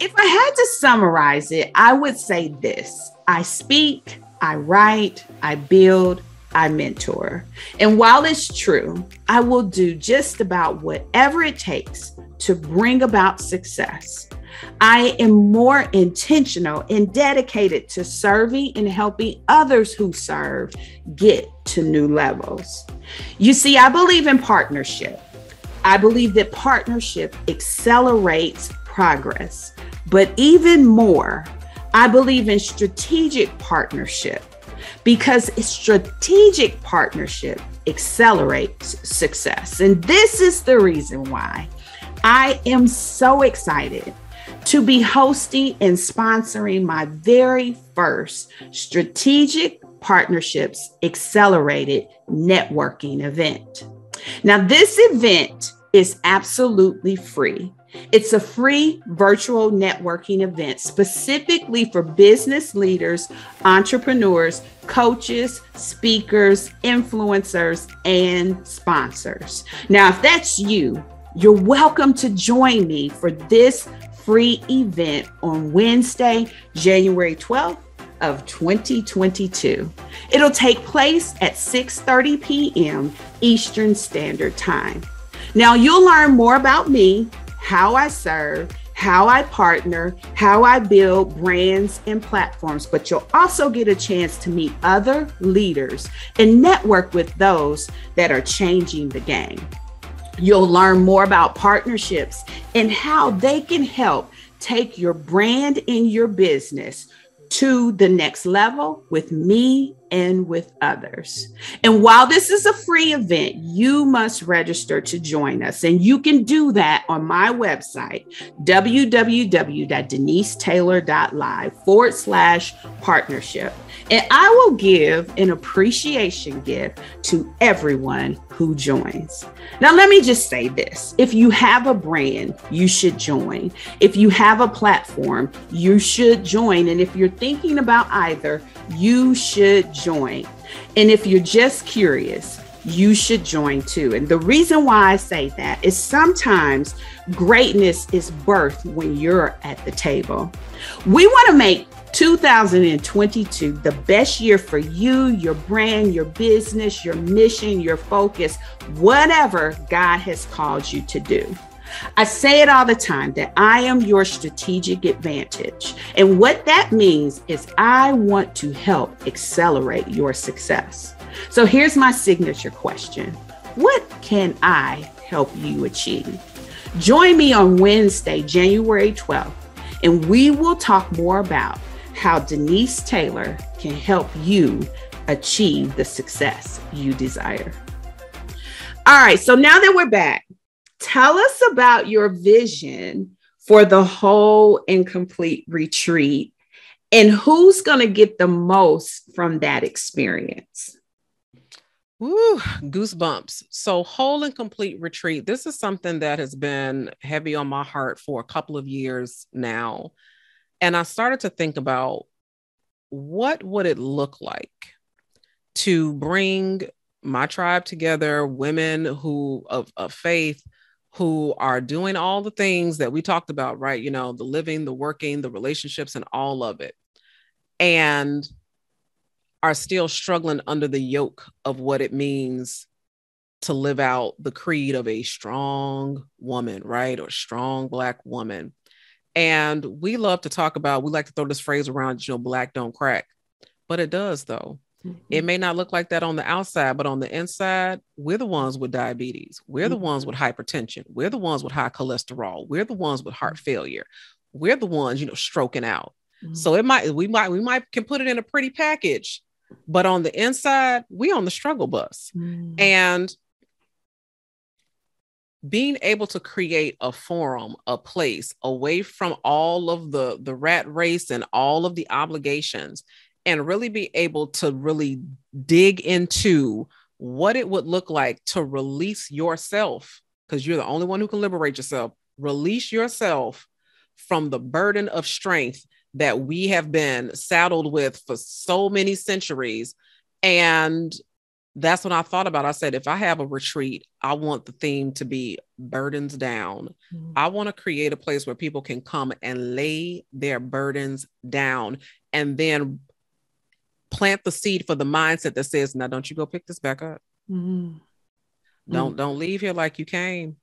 A: If I had to summarize it, I would say this: I speak, I write, I build, I mentor. And while it's true, I will do just about whatever it takes to bring about success. I am more intentional and dedicated to serving and helping others who serve get to new levels. You see, I believe in partnership. I believe that partnership accelerates progress, but even more, I believe in strategic partnership, because strategic partnership accelerates success. And this is the reason why I am so excited to be hosting and sponsoring my very first Strategic Partnerships Accelerated Networking event. Now, this event is absolutely free. It's a free virtual networking event specifically for business leaders, entrepreneurs, coaches, speakers, influencers, and sponsors. Now, if that's you, you're welcome to join me for this free event on Wednesday, January 12th of 2022. It'll take place at 6:30 p.m. Eastern Standard Time. Now, you'll learn more about me, how I serve, how I partner, how I build brands and platforms, but you'll also get a chance to meet other leaders and network with those that are changing the game. You'll learn more about partnerships and how they can help take your brand and your business to the next level with me and with others. And while this is a free event, you must register to join us. And you can do that on my website, www.denisetaylor.live/partnership. And I will give an appreciation gift to everyone who joins. Now, let me just say this. If you have a brand, you should join. If you have a platform, you should join. And if you're thinking about either, you should join. And if you're just curious, you should join too. And the reason why I say that is sometimes greatness is birthed when you're at the table. We want to make 2022 the best year for you, your brand, your business, your mission, your focus, whatever God has called you to do. I say it all the time that I am your strategic advantage. And what that means is I want to help accelerate your success. So here's my signature question. What can I help you achieve? Join me on Wednesday, January 12th, and we will talk more about how Denise Taylor can help you achieve the success you desire. All right, so now that we're back, tell us about your vision for the whole and complete retreat and who's going to get the most from that experience.
B: Ooh, goosebumps. So whole and complete retreat. This is something that has been heavy on my heart for a couple of years now. And I started to think about what would it look like to bring my tribe together, women who of faith, who are doing all the things that we talked about, right? You know, the living, the working, the relationships, and all of it, and are still struggling under the yoke of what it means to live out the creed of a strong woman, right? Or strong Black woman. And we love to talk about, we like to throw this phrase around, you know, Black don't crack, but it does though. It may not look like that on the outside, but on the inside, we're the ones with diabetes. We're the ones with hypertension. We're the ones with high cholesterol. We're the ones with heart failure. We're the ones, you know, stroking out. So we might can put it in a pretty package, but on the inside, we on the struggle bus. And being able to create a forum, a place away from all of the rat race and all of the obligations, and really be able to really dig into what it would look like to release yourself, because you're the only one who can liberate yourself. Release yourself from the burden of strength that we have been saddled with for so many centuries. And that's what I thought about. I said, if I have a retreat, I want the theme to be burdens down. I want to create a place where people can come and lay their burdens down, and then plant the seed for the mindset that says, now don't you go pick this back up. Don't leave here like you came.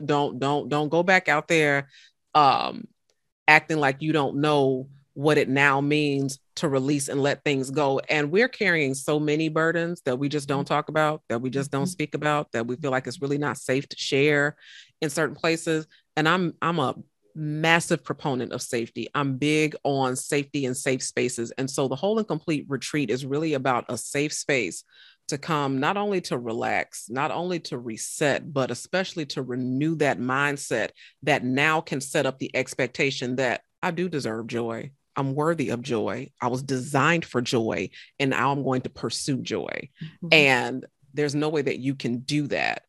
B: don't go back out there acting like you don't know what it now means to release and let things go. And we're carrying so many burdens that we just don't talk about, that we just don't speak about, that we feel like it's really not safe to share in certain places. And I'm a massive proponent of safety. I'm big on safety and safe spaces. And so the Whole and Complete retreat is really about a safe space to come, not only to relax, not only to reset, but especially to renew that mindset that now can set up the expectation that I do deserve joy. I'm worthy of joy. I was designed for joy, and now I'm going to pursue joy. And there's no way that you can do that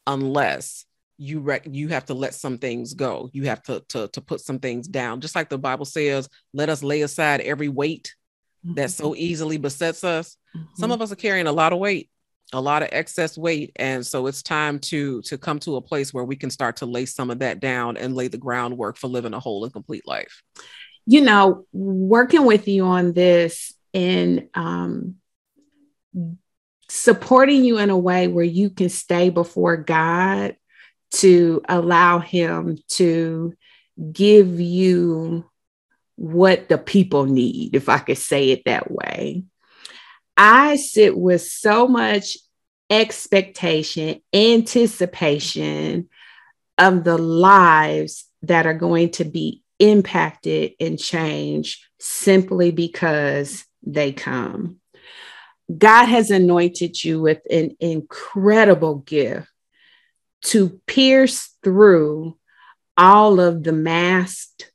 B: unless you have to let some things go. You have to put some things down. Just like the Bible says, let us lay aside every weight that so easily besets us. Some of us are carrying a lot of weight, a lot of excess weight. And so it's time to come to a place where we can start to lay some of that down and lay the groundwork for living a whole and complete life.
A: You know, working with you on this and supporting you in a way where you can stay before God to allow him to give you what the people need, if I could say it that way. I sit with so much expectation, anticipation of the lives that are going to be impacted and changed simply because they come. God has anointed you with an incredible gift to pierce through all of the masked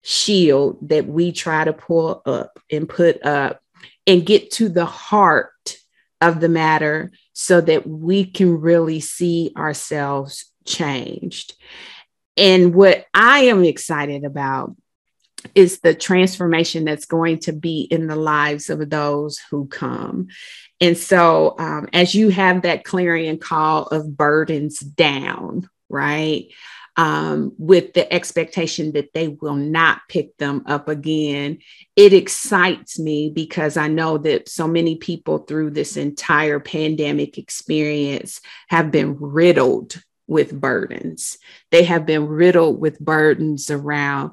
A: shield that we try to pull up and put up and get to the heart of the matter so that we can really see ourselves changed. And what I am excited about is the transformation that's going to be in the lives of those who come. And so as you have that clarion call of burdens down, right? With the expectation that they will not pick them up again, it excites me because I know that so many people through this entire pandemic experience have been riddled with burdens. They have been riddled with burdens around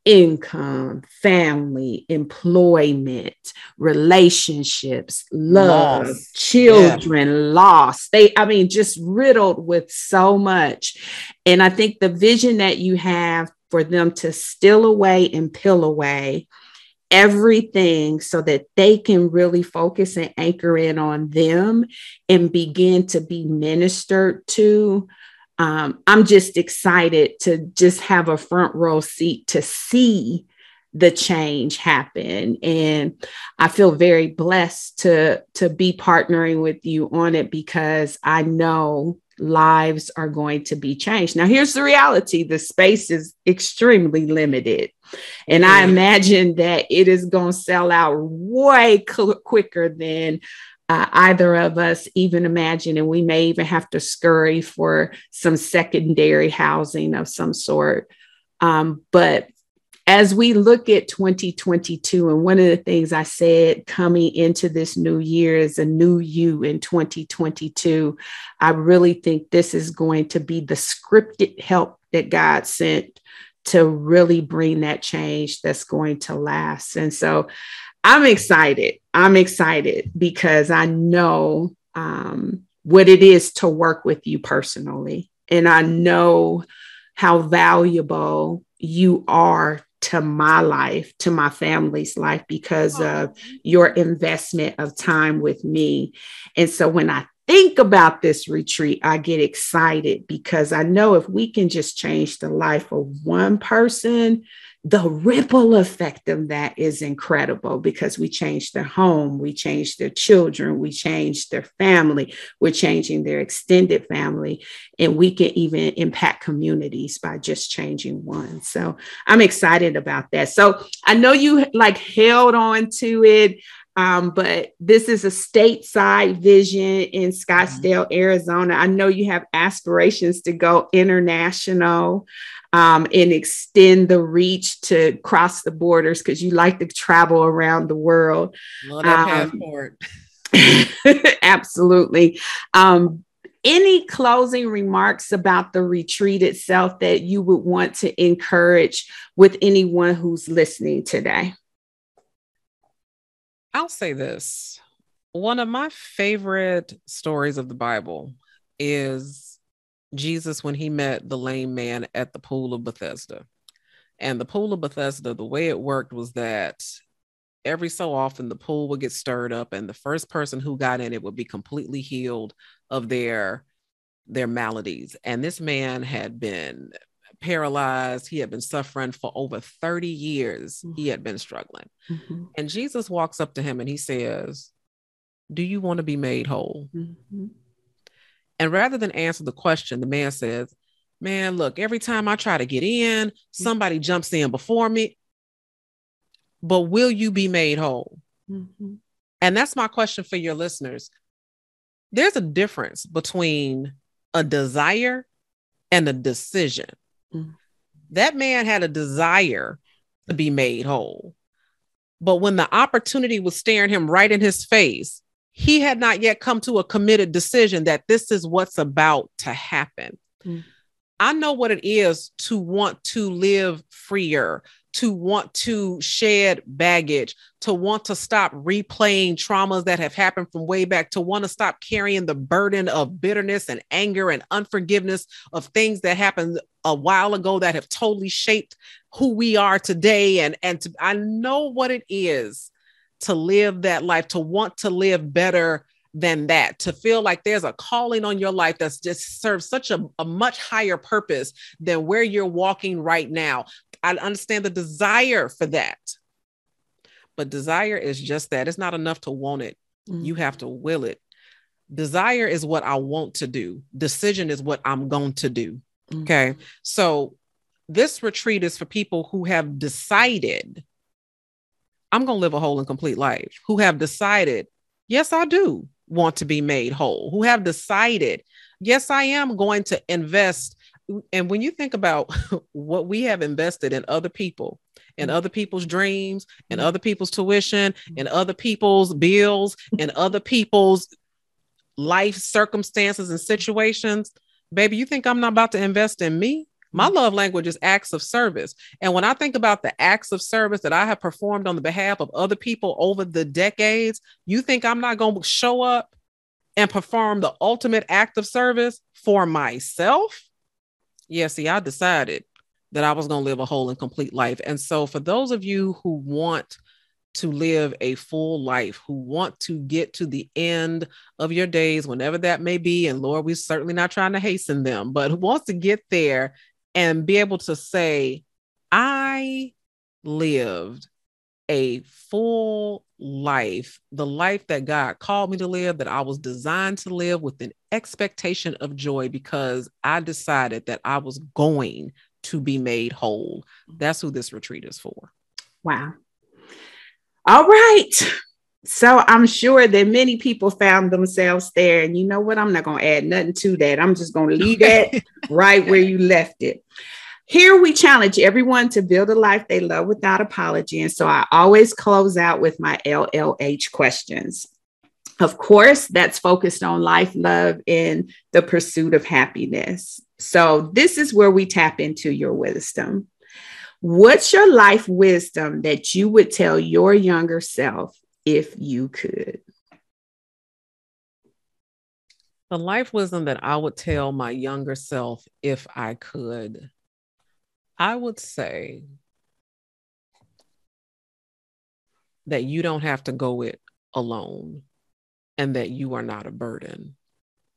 A: income, family, employment, relationships, love, loss, children, loss. Just riddled with so much. And I think the vision that you have for them to steal away and peel away everything so that they can really focus and anchor in on them and begin to be ministered to. I'm just excited to just have a front row seat to see the change happen. And I feel very blessed to be partnering with you on it because I know lives are going to be changed. Now, here's the reality. The space is extremely limited. And I imagine that it is going to sell out way quicker than either of us even imagine, and we may even have to scurry for some secondary housing of some sort. But as we look at 2022, and one of the things I said coming into this new year is a new you in 2022, I really think this is going to be the scripted help that God sent to really bring that change that's going to last. And so I'm excited. I'm excited because I know what it is to work with you personally. And I know how valuable you are to my life, to my family's life, because of your investment of time with me. And so when I think about this retreat, I get excited because I know if we can just change the life of one person, the ripple effect of that is incredible, because we changed their home, we changed their children, we changed their family, we're changing their extended family, and we can even impact communities by just changing one. So I'm excited about that. So I know you like held on to it. But this is a stateside vision in Scottsdale, Arizona. I know you have aspirations to go international and extend the reach to cross the borders, because you like to travel around the world.
B: Love that passport.
A: Absolutely. Any closing remarks about the retreat itself that you would want to encourage with anyone who's listening today?
B: I'll say this. One of my favorite stories of the Bible is Jesus when he met the lame man at the pool of Bethesda. And the pool of Bethesda, the way it worked was that every so often the pool would get stirred up, and the first person who got in it would be completely healed of their maladies. And this man had been paralyzed. He had been suffering for over 30 years. Mm-hmm. He had been struggling. Mm-hmm. And Jesus walks up to him and he says, "Do you want to be made whole?" Mm-hmm. And rather than answer the question, the man says, "Man, look, every time I try to get in, somebody jumps in before me. But will you be made whole?" Mm-hmm. And that's my question for your listeners. There's a difference between a desire and a decision. Mm-hmm. That man had a desire to be made whole. But when the opportunity was staring him right in his face, he had not yet come to a committed decision that this is what's about to happen. Mm-hmm. I know what it is to want to live freer, to want to shed baggage, to want to stop replaying traumas that have happened from way back, to want to stop carrying the burden of bitterness and anger and unforgiveness of things that happened a while ago that have totally shaped who we are today. I know what it is to live that life, to want to live better than that, to feel like there's a calling on your life that's just serves such a much higher purpose than where you're walking right now. I understand the desire for that, but desire is just that. It's not enough to want it. Mm-hmm. You have to will it. Desire is what I want to do. Decision is what I'm going to do. Mm-hmm. Okay. So this retreat is for people who have decided, I'm going to live a whole and complete life, who have decided, yes, I do want to be made whole, who have decided, yes, I am going to invest. And when you think about what we have invested in other people, in other people's dreams, in other people's tuition, in other people's bills, in other people's life circumstances and situations, baby, you think I'm not about to invest in me? My love language is acts of service. And when I think about the acts of service that I have performed on the behalf of other people over the decades, you think I'm not going to show up and perform the ultimate act of service for myself? Yeah, see, I decided that I was going to live a whole and complete life. And so for those of you who want to live a full life, who want to get to the end of your days, whenever that may be, and Lord, we're certainly not trying to hasten them, but who wants to get there and be able to say, I lived a full life, the life that God called me to live, that I was designed to live with an expectation of joy because I decided that I was going to be made whole. That's who this retreat is for.
A: Wow. All right. So I'm sure that many people found themselves there. And you know what? I'm not going to add nothing to that. I'm just going to leave that right where you left it. Here we challenge everyone to build a life they love without apology. And so I always close out with my LLH questions. Of course, that's focused on life, love, and the pursuit of happiness. So this is where we tap into your wisdom. What's your life wisdom that you would tell your younger self if you could?
B: The life wisdom that I would tell my younger self if I could, I would say that you don't have to go it alone and that you are not a burden,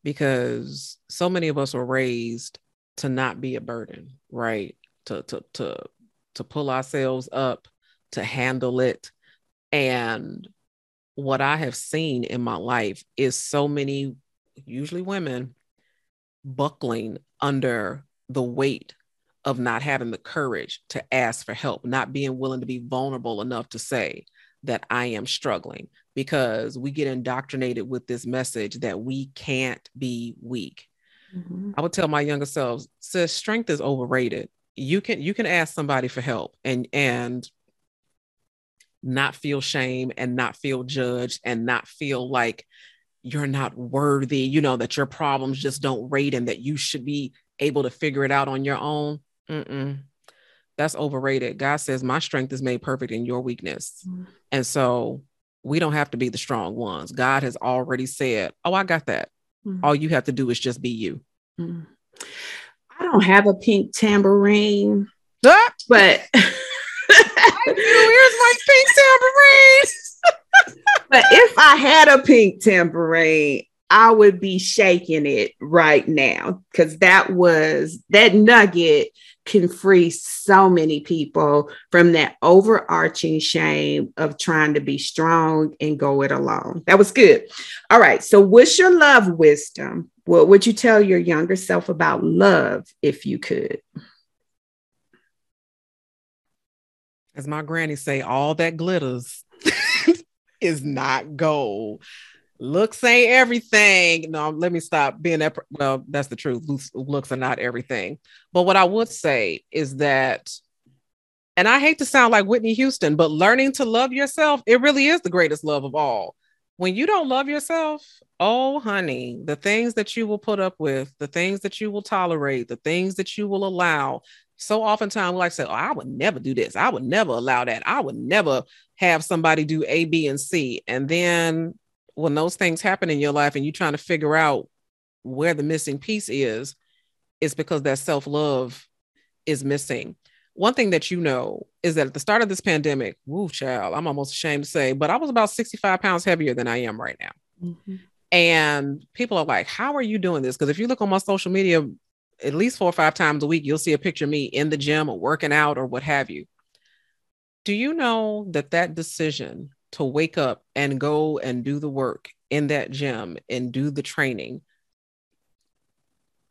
B: because so many of us were raised to not be a burden, right? To pull ourselves up, to handle it. And what I have seen in my life is so many, usually women, buckling under the weight of not having the courage to ask for help, not being willing to be vulnerable enough to say that I am struggling, because we get indoctrinated with this message that we can't be weak. Mm-hmm. I would tell my younger selves, sis, strength is overrated. You can ask somebody for help and not feel shame and not feel judged and not feel like you're not worthy, you know, that your problems just don't rate and that you should be able to figure it out on your own. That's overrated. God says my strength is made perfect in your weakness. And so we don't have to be the strong ones. God has already said, oh, I got that. All you have to do is just be you.
A: I don't have a pink tambourine, but
B: I do. Here's my pink tambourine.
A: But if I had a pink tambourine, I would be shaking it right now, because that nugget can free so many people from that overarching shame of trying to be strong and go it alone. That was good. All right. So what's your love wisdom? What would you tell your younger self about love if you could?
B: As my granny say, all that glitters is not gold. Looks ain't everything. No, let me stop being that. Well, that's the truth. Looks are not everything. But what I would say is that, and I hate to sound like Whitney Houston, but learning to love yourself, it really is the greatest love of all. When you don't love yourself, oh, honey, the things that you will put up with, the things that you will tolerate, the things that you will allow. So oftentimes we like to say, oh, I would never do this. I would never allow that. I would never have somebody do A, B, and C. And then when those things happen in your life and you're trying to figure out where the missing piece is, it's because that self-love is missing. One thing that you know is that at the start of this pandemic, woo, child, I'm almost ashamed to say, but I was about 65 pounds heavier than I am right now. Mm-hmm. And people are like, how are you doing this? Because if you look on my social media, at least 4 or 5 times a week, you'll see a picture of me in the gym or working out or what have you. Do you know that decision to wake up and go and do the work in that gym and do the training,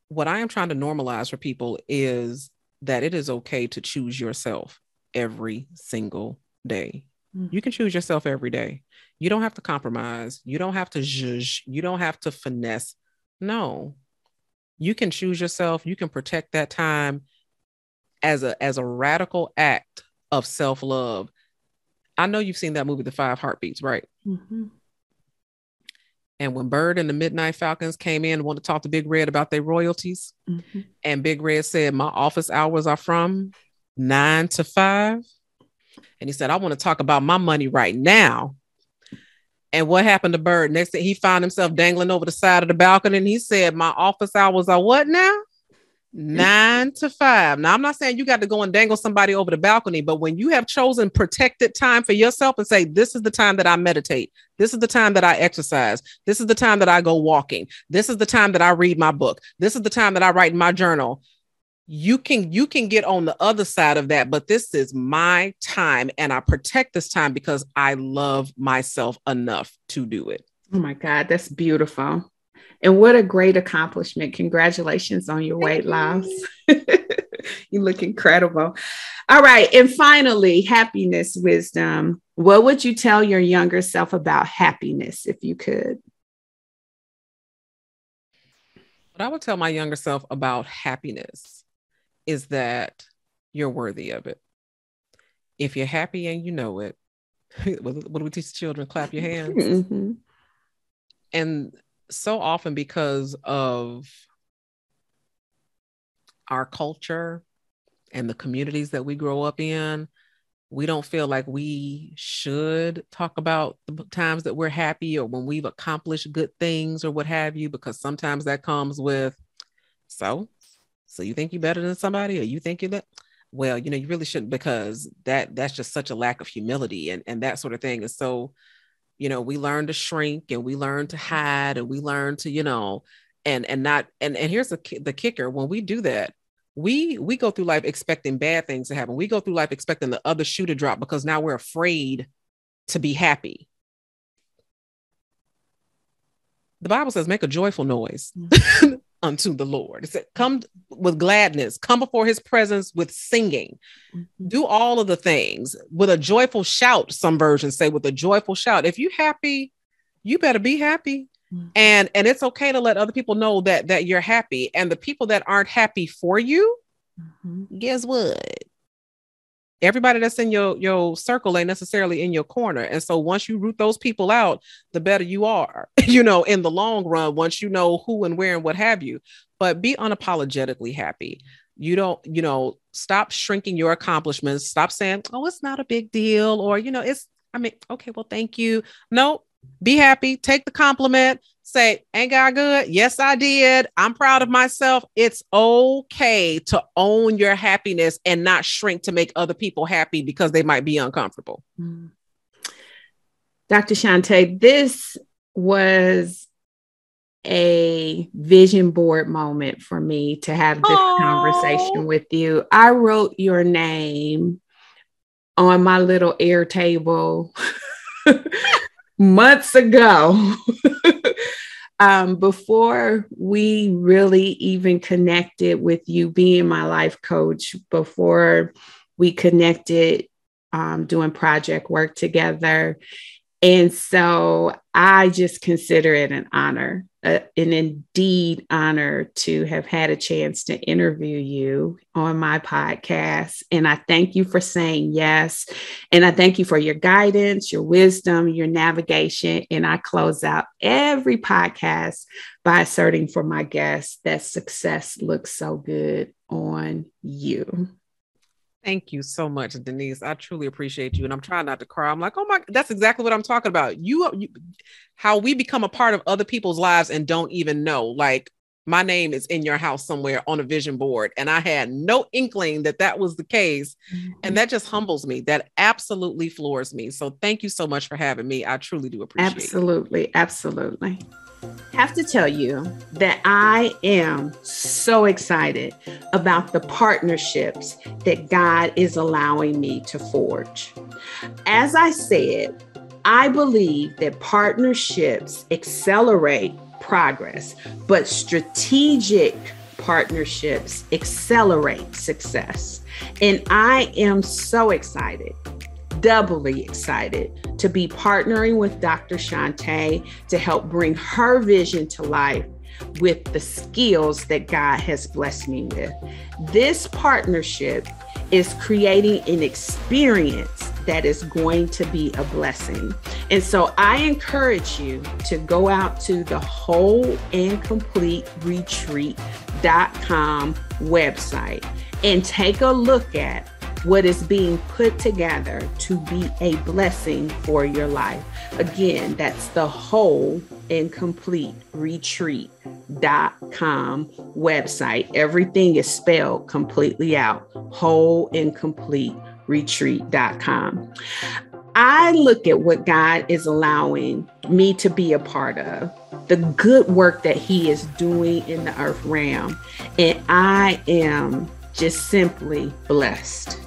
B: what I am trying to normalize for people is that it is okay to choose yourself every single day. Mm-hmm. You can choose yourself every day. You don't have to compromise. You don't have to zhuzh. You don't have to finesse. No, you can choose yourself. You can protect that time as a radical act of self-love. I know you've seen that movie, The 5 Heartbeats, right? Mm-hmm. And when Bird and the Midnight Falcons came in and wanted to talk to Big Red about their royalties, mm-hmm. and Big Red said, my office hours are from 9 to 5. And he said, I want to talk about my money right now. And what happened to Bird? Next thing, he found himself dangling over the side of the balcony, and he said, my office hours are what now? 9 to 5. Now, I'm not saying you got to go and dangle somebody over the balcony, but when you have chosen protected time for yourself and say, this is the time that I meditate, this is the time that I exercise, this is the time that I go walking, this is the time that I read my book, this is the time that I write in my journal, you can get on the other side of that. But this is my time, and I protect this time because I love myself enough to do it.
A: Oh my God, that's beautiful. And what a great accomplishment. Congratulations on your weight loss. You look incredible. All right. And finally, happiness wisdom. What would you tell your younger self about happiness if you could?
B: What I would tell my younger self about happiness is that you're worthy of it. If you're happy and you know it, what do we teach the children? Clap your hands. Mm-hmm. And so often, because of our culture and the communities that we grow up in, we don't feel like we should talk about the times that we're happy or when we've accomplished good things or what have you, because sometimes that comes with, so you think you're better than somebody, or you think you're that? Well, you really shouldn't, because that's just such a lack of humility and that sort of thing. And so, we learn to shrink, and we learn to hide, and we learn to, and here's the kicker. When we do that, we go through life expecting bad things to happen. We go through life expecting the other shoe to drop, because now we're afraid to be happy. The Bible says, make a joyful noise unto the Lord. It said, come with gladness, come before his presence with singing. Do all of the things with a joyful shout. Some versions say with a joyful shout. If you're happy, you better be happy. And it's okay to let other people know that you're happy. And the people that aren't happy for you, guess what? Everybody that's in your circle ain't necessarily in your corner. And so once you root those people out, the better you are, in the long run, once you know who and where and what have you. But be unapologetically happy. You don't, stop shrinking your accomplishments. Stop saying, oh, it's not a big deal. Or, okay, well, thank you. No, be happy. Take the compliment. Say, ain't God good? Yes, I did. I'm proud of myself. It's okay to own your happiness and not shrink to make other people happy because they might be uncomfortable.
A: Dr. Shante, this was a vision board moment for me to have this conversation with you. I wrote your name on my little air table months ago. Before we really even connected with you being my life coach, before we connected doing project work together. And so I just consider it an honor, an indeed honor to have had a chance to interview you on my podcast. And I thank you for saying yes. And I thank you for your guidance, your wisdom, your navigation. And I close out every podcast by asserting for my guests that success looks so good on you.
B: Thank you so much, Denise. I truly appreciate you. And I'm trying not to cry. I'm like, oh my, that's exactly what I'm talking about. You, how we become a part of other people's lives and don't even know. Like, my name is in your house somewhere on a vision board. And I had no inkling that was the case. And that just humbles me. That absolutely floors me. So thank you so much for having me. I truly do appreciate it.
A: Absolutely. Absolutely. Have to tell you that I am so excited about the partnerships that God is allowing me to forge. As I said, I believe that partnerships accelerate progress, but strategic partnerships accelerate success. And I am so excited, doubly excited, to be partnering with Dr. Shante to help bring her vision to life with the skills that God has blessed me with. This partnership is creating an experience that is going to be a blessing. And so I encourage you to go out to the wholeandcompleteretreat.com website and take a look at what is being put together to be a blessing for your life. Again, that's the wholeandcompleteretreat.com website. Everything is spelled completely out. wholeandcompleteretreat.com. I look at what God is allowing me to be a part of, the good work that He is doing in the earth realm, and I am just simply blessed.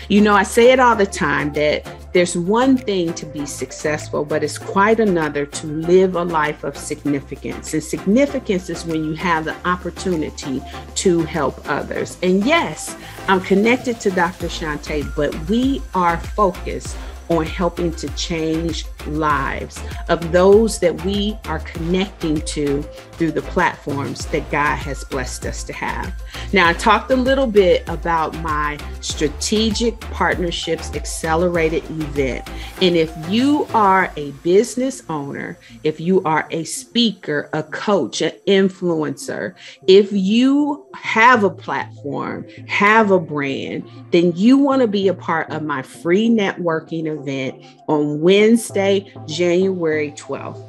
A: You know, I say it all the time that there's one thing to be successful, but it's quite another to live a life of significance. And significance is when you have the opportunity to help others. And yes, I'm connected to Dr. Shante, but we are focused on helping to change lives of those that we are connecting to through the platforms that God has blessed us to have. Now, I talked a little bit about my Strategic Partnerships Accelerated event. And if you are a business owner, if you are a speaker, a coach, an influencer, if you have a platform, have a brand, then you want to be a part of my free networking event on Wednesday, January 12th.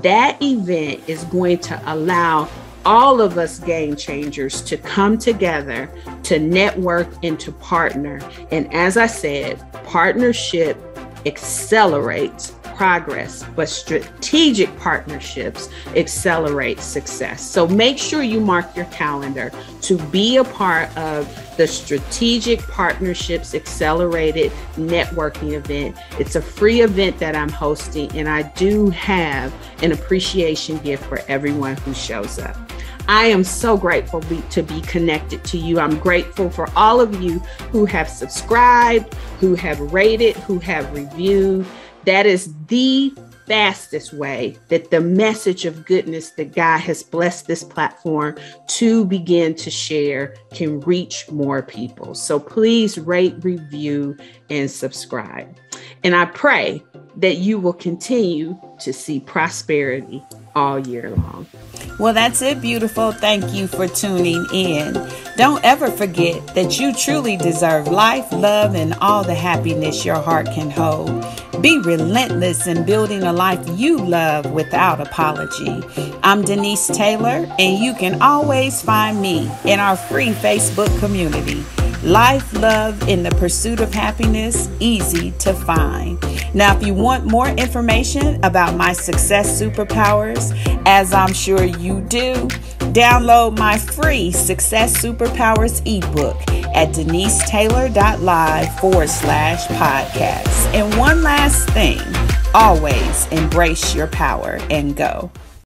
A: That event is going to allow all of us game changers to come together, to network and to partner. And as I said, partnership accelerates progress, but strategic partnerships accelerate success. So make sure you mark your calendar to be a part of the Strategic Partnerships Accelerated Networking event. It's a free event that I'm hosting, and I do have an appreciation gift for everyone who shows up. I am so grateful to be connected to you. I'm grateful for all of you who have subscribed, who have rated, who have reviewed. That is the fastest way that the message of goodness that God has blessed this platform to begin to share can reach more people. So please rate, review, and subscribe. And I pray that you will continue to see prosperity all year long.
C: Well, that's it, beautiful. Thank you for tuning in. Don't ever forget that you truly deserve life, love, and all the happiness your heart can hold. Be relentless in building a life you love without apology. I'm Denise Taylor, and you can always find me in our free Facebook community. Life, love, in the pursuit of happiness, easy to find. Now, if you want more information about my success superpowers, as I'm sure you do, download my free Success Superpowers ebook at denisetaylor.live/podcast. And one last thing, always embrace your power and go.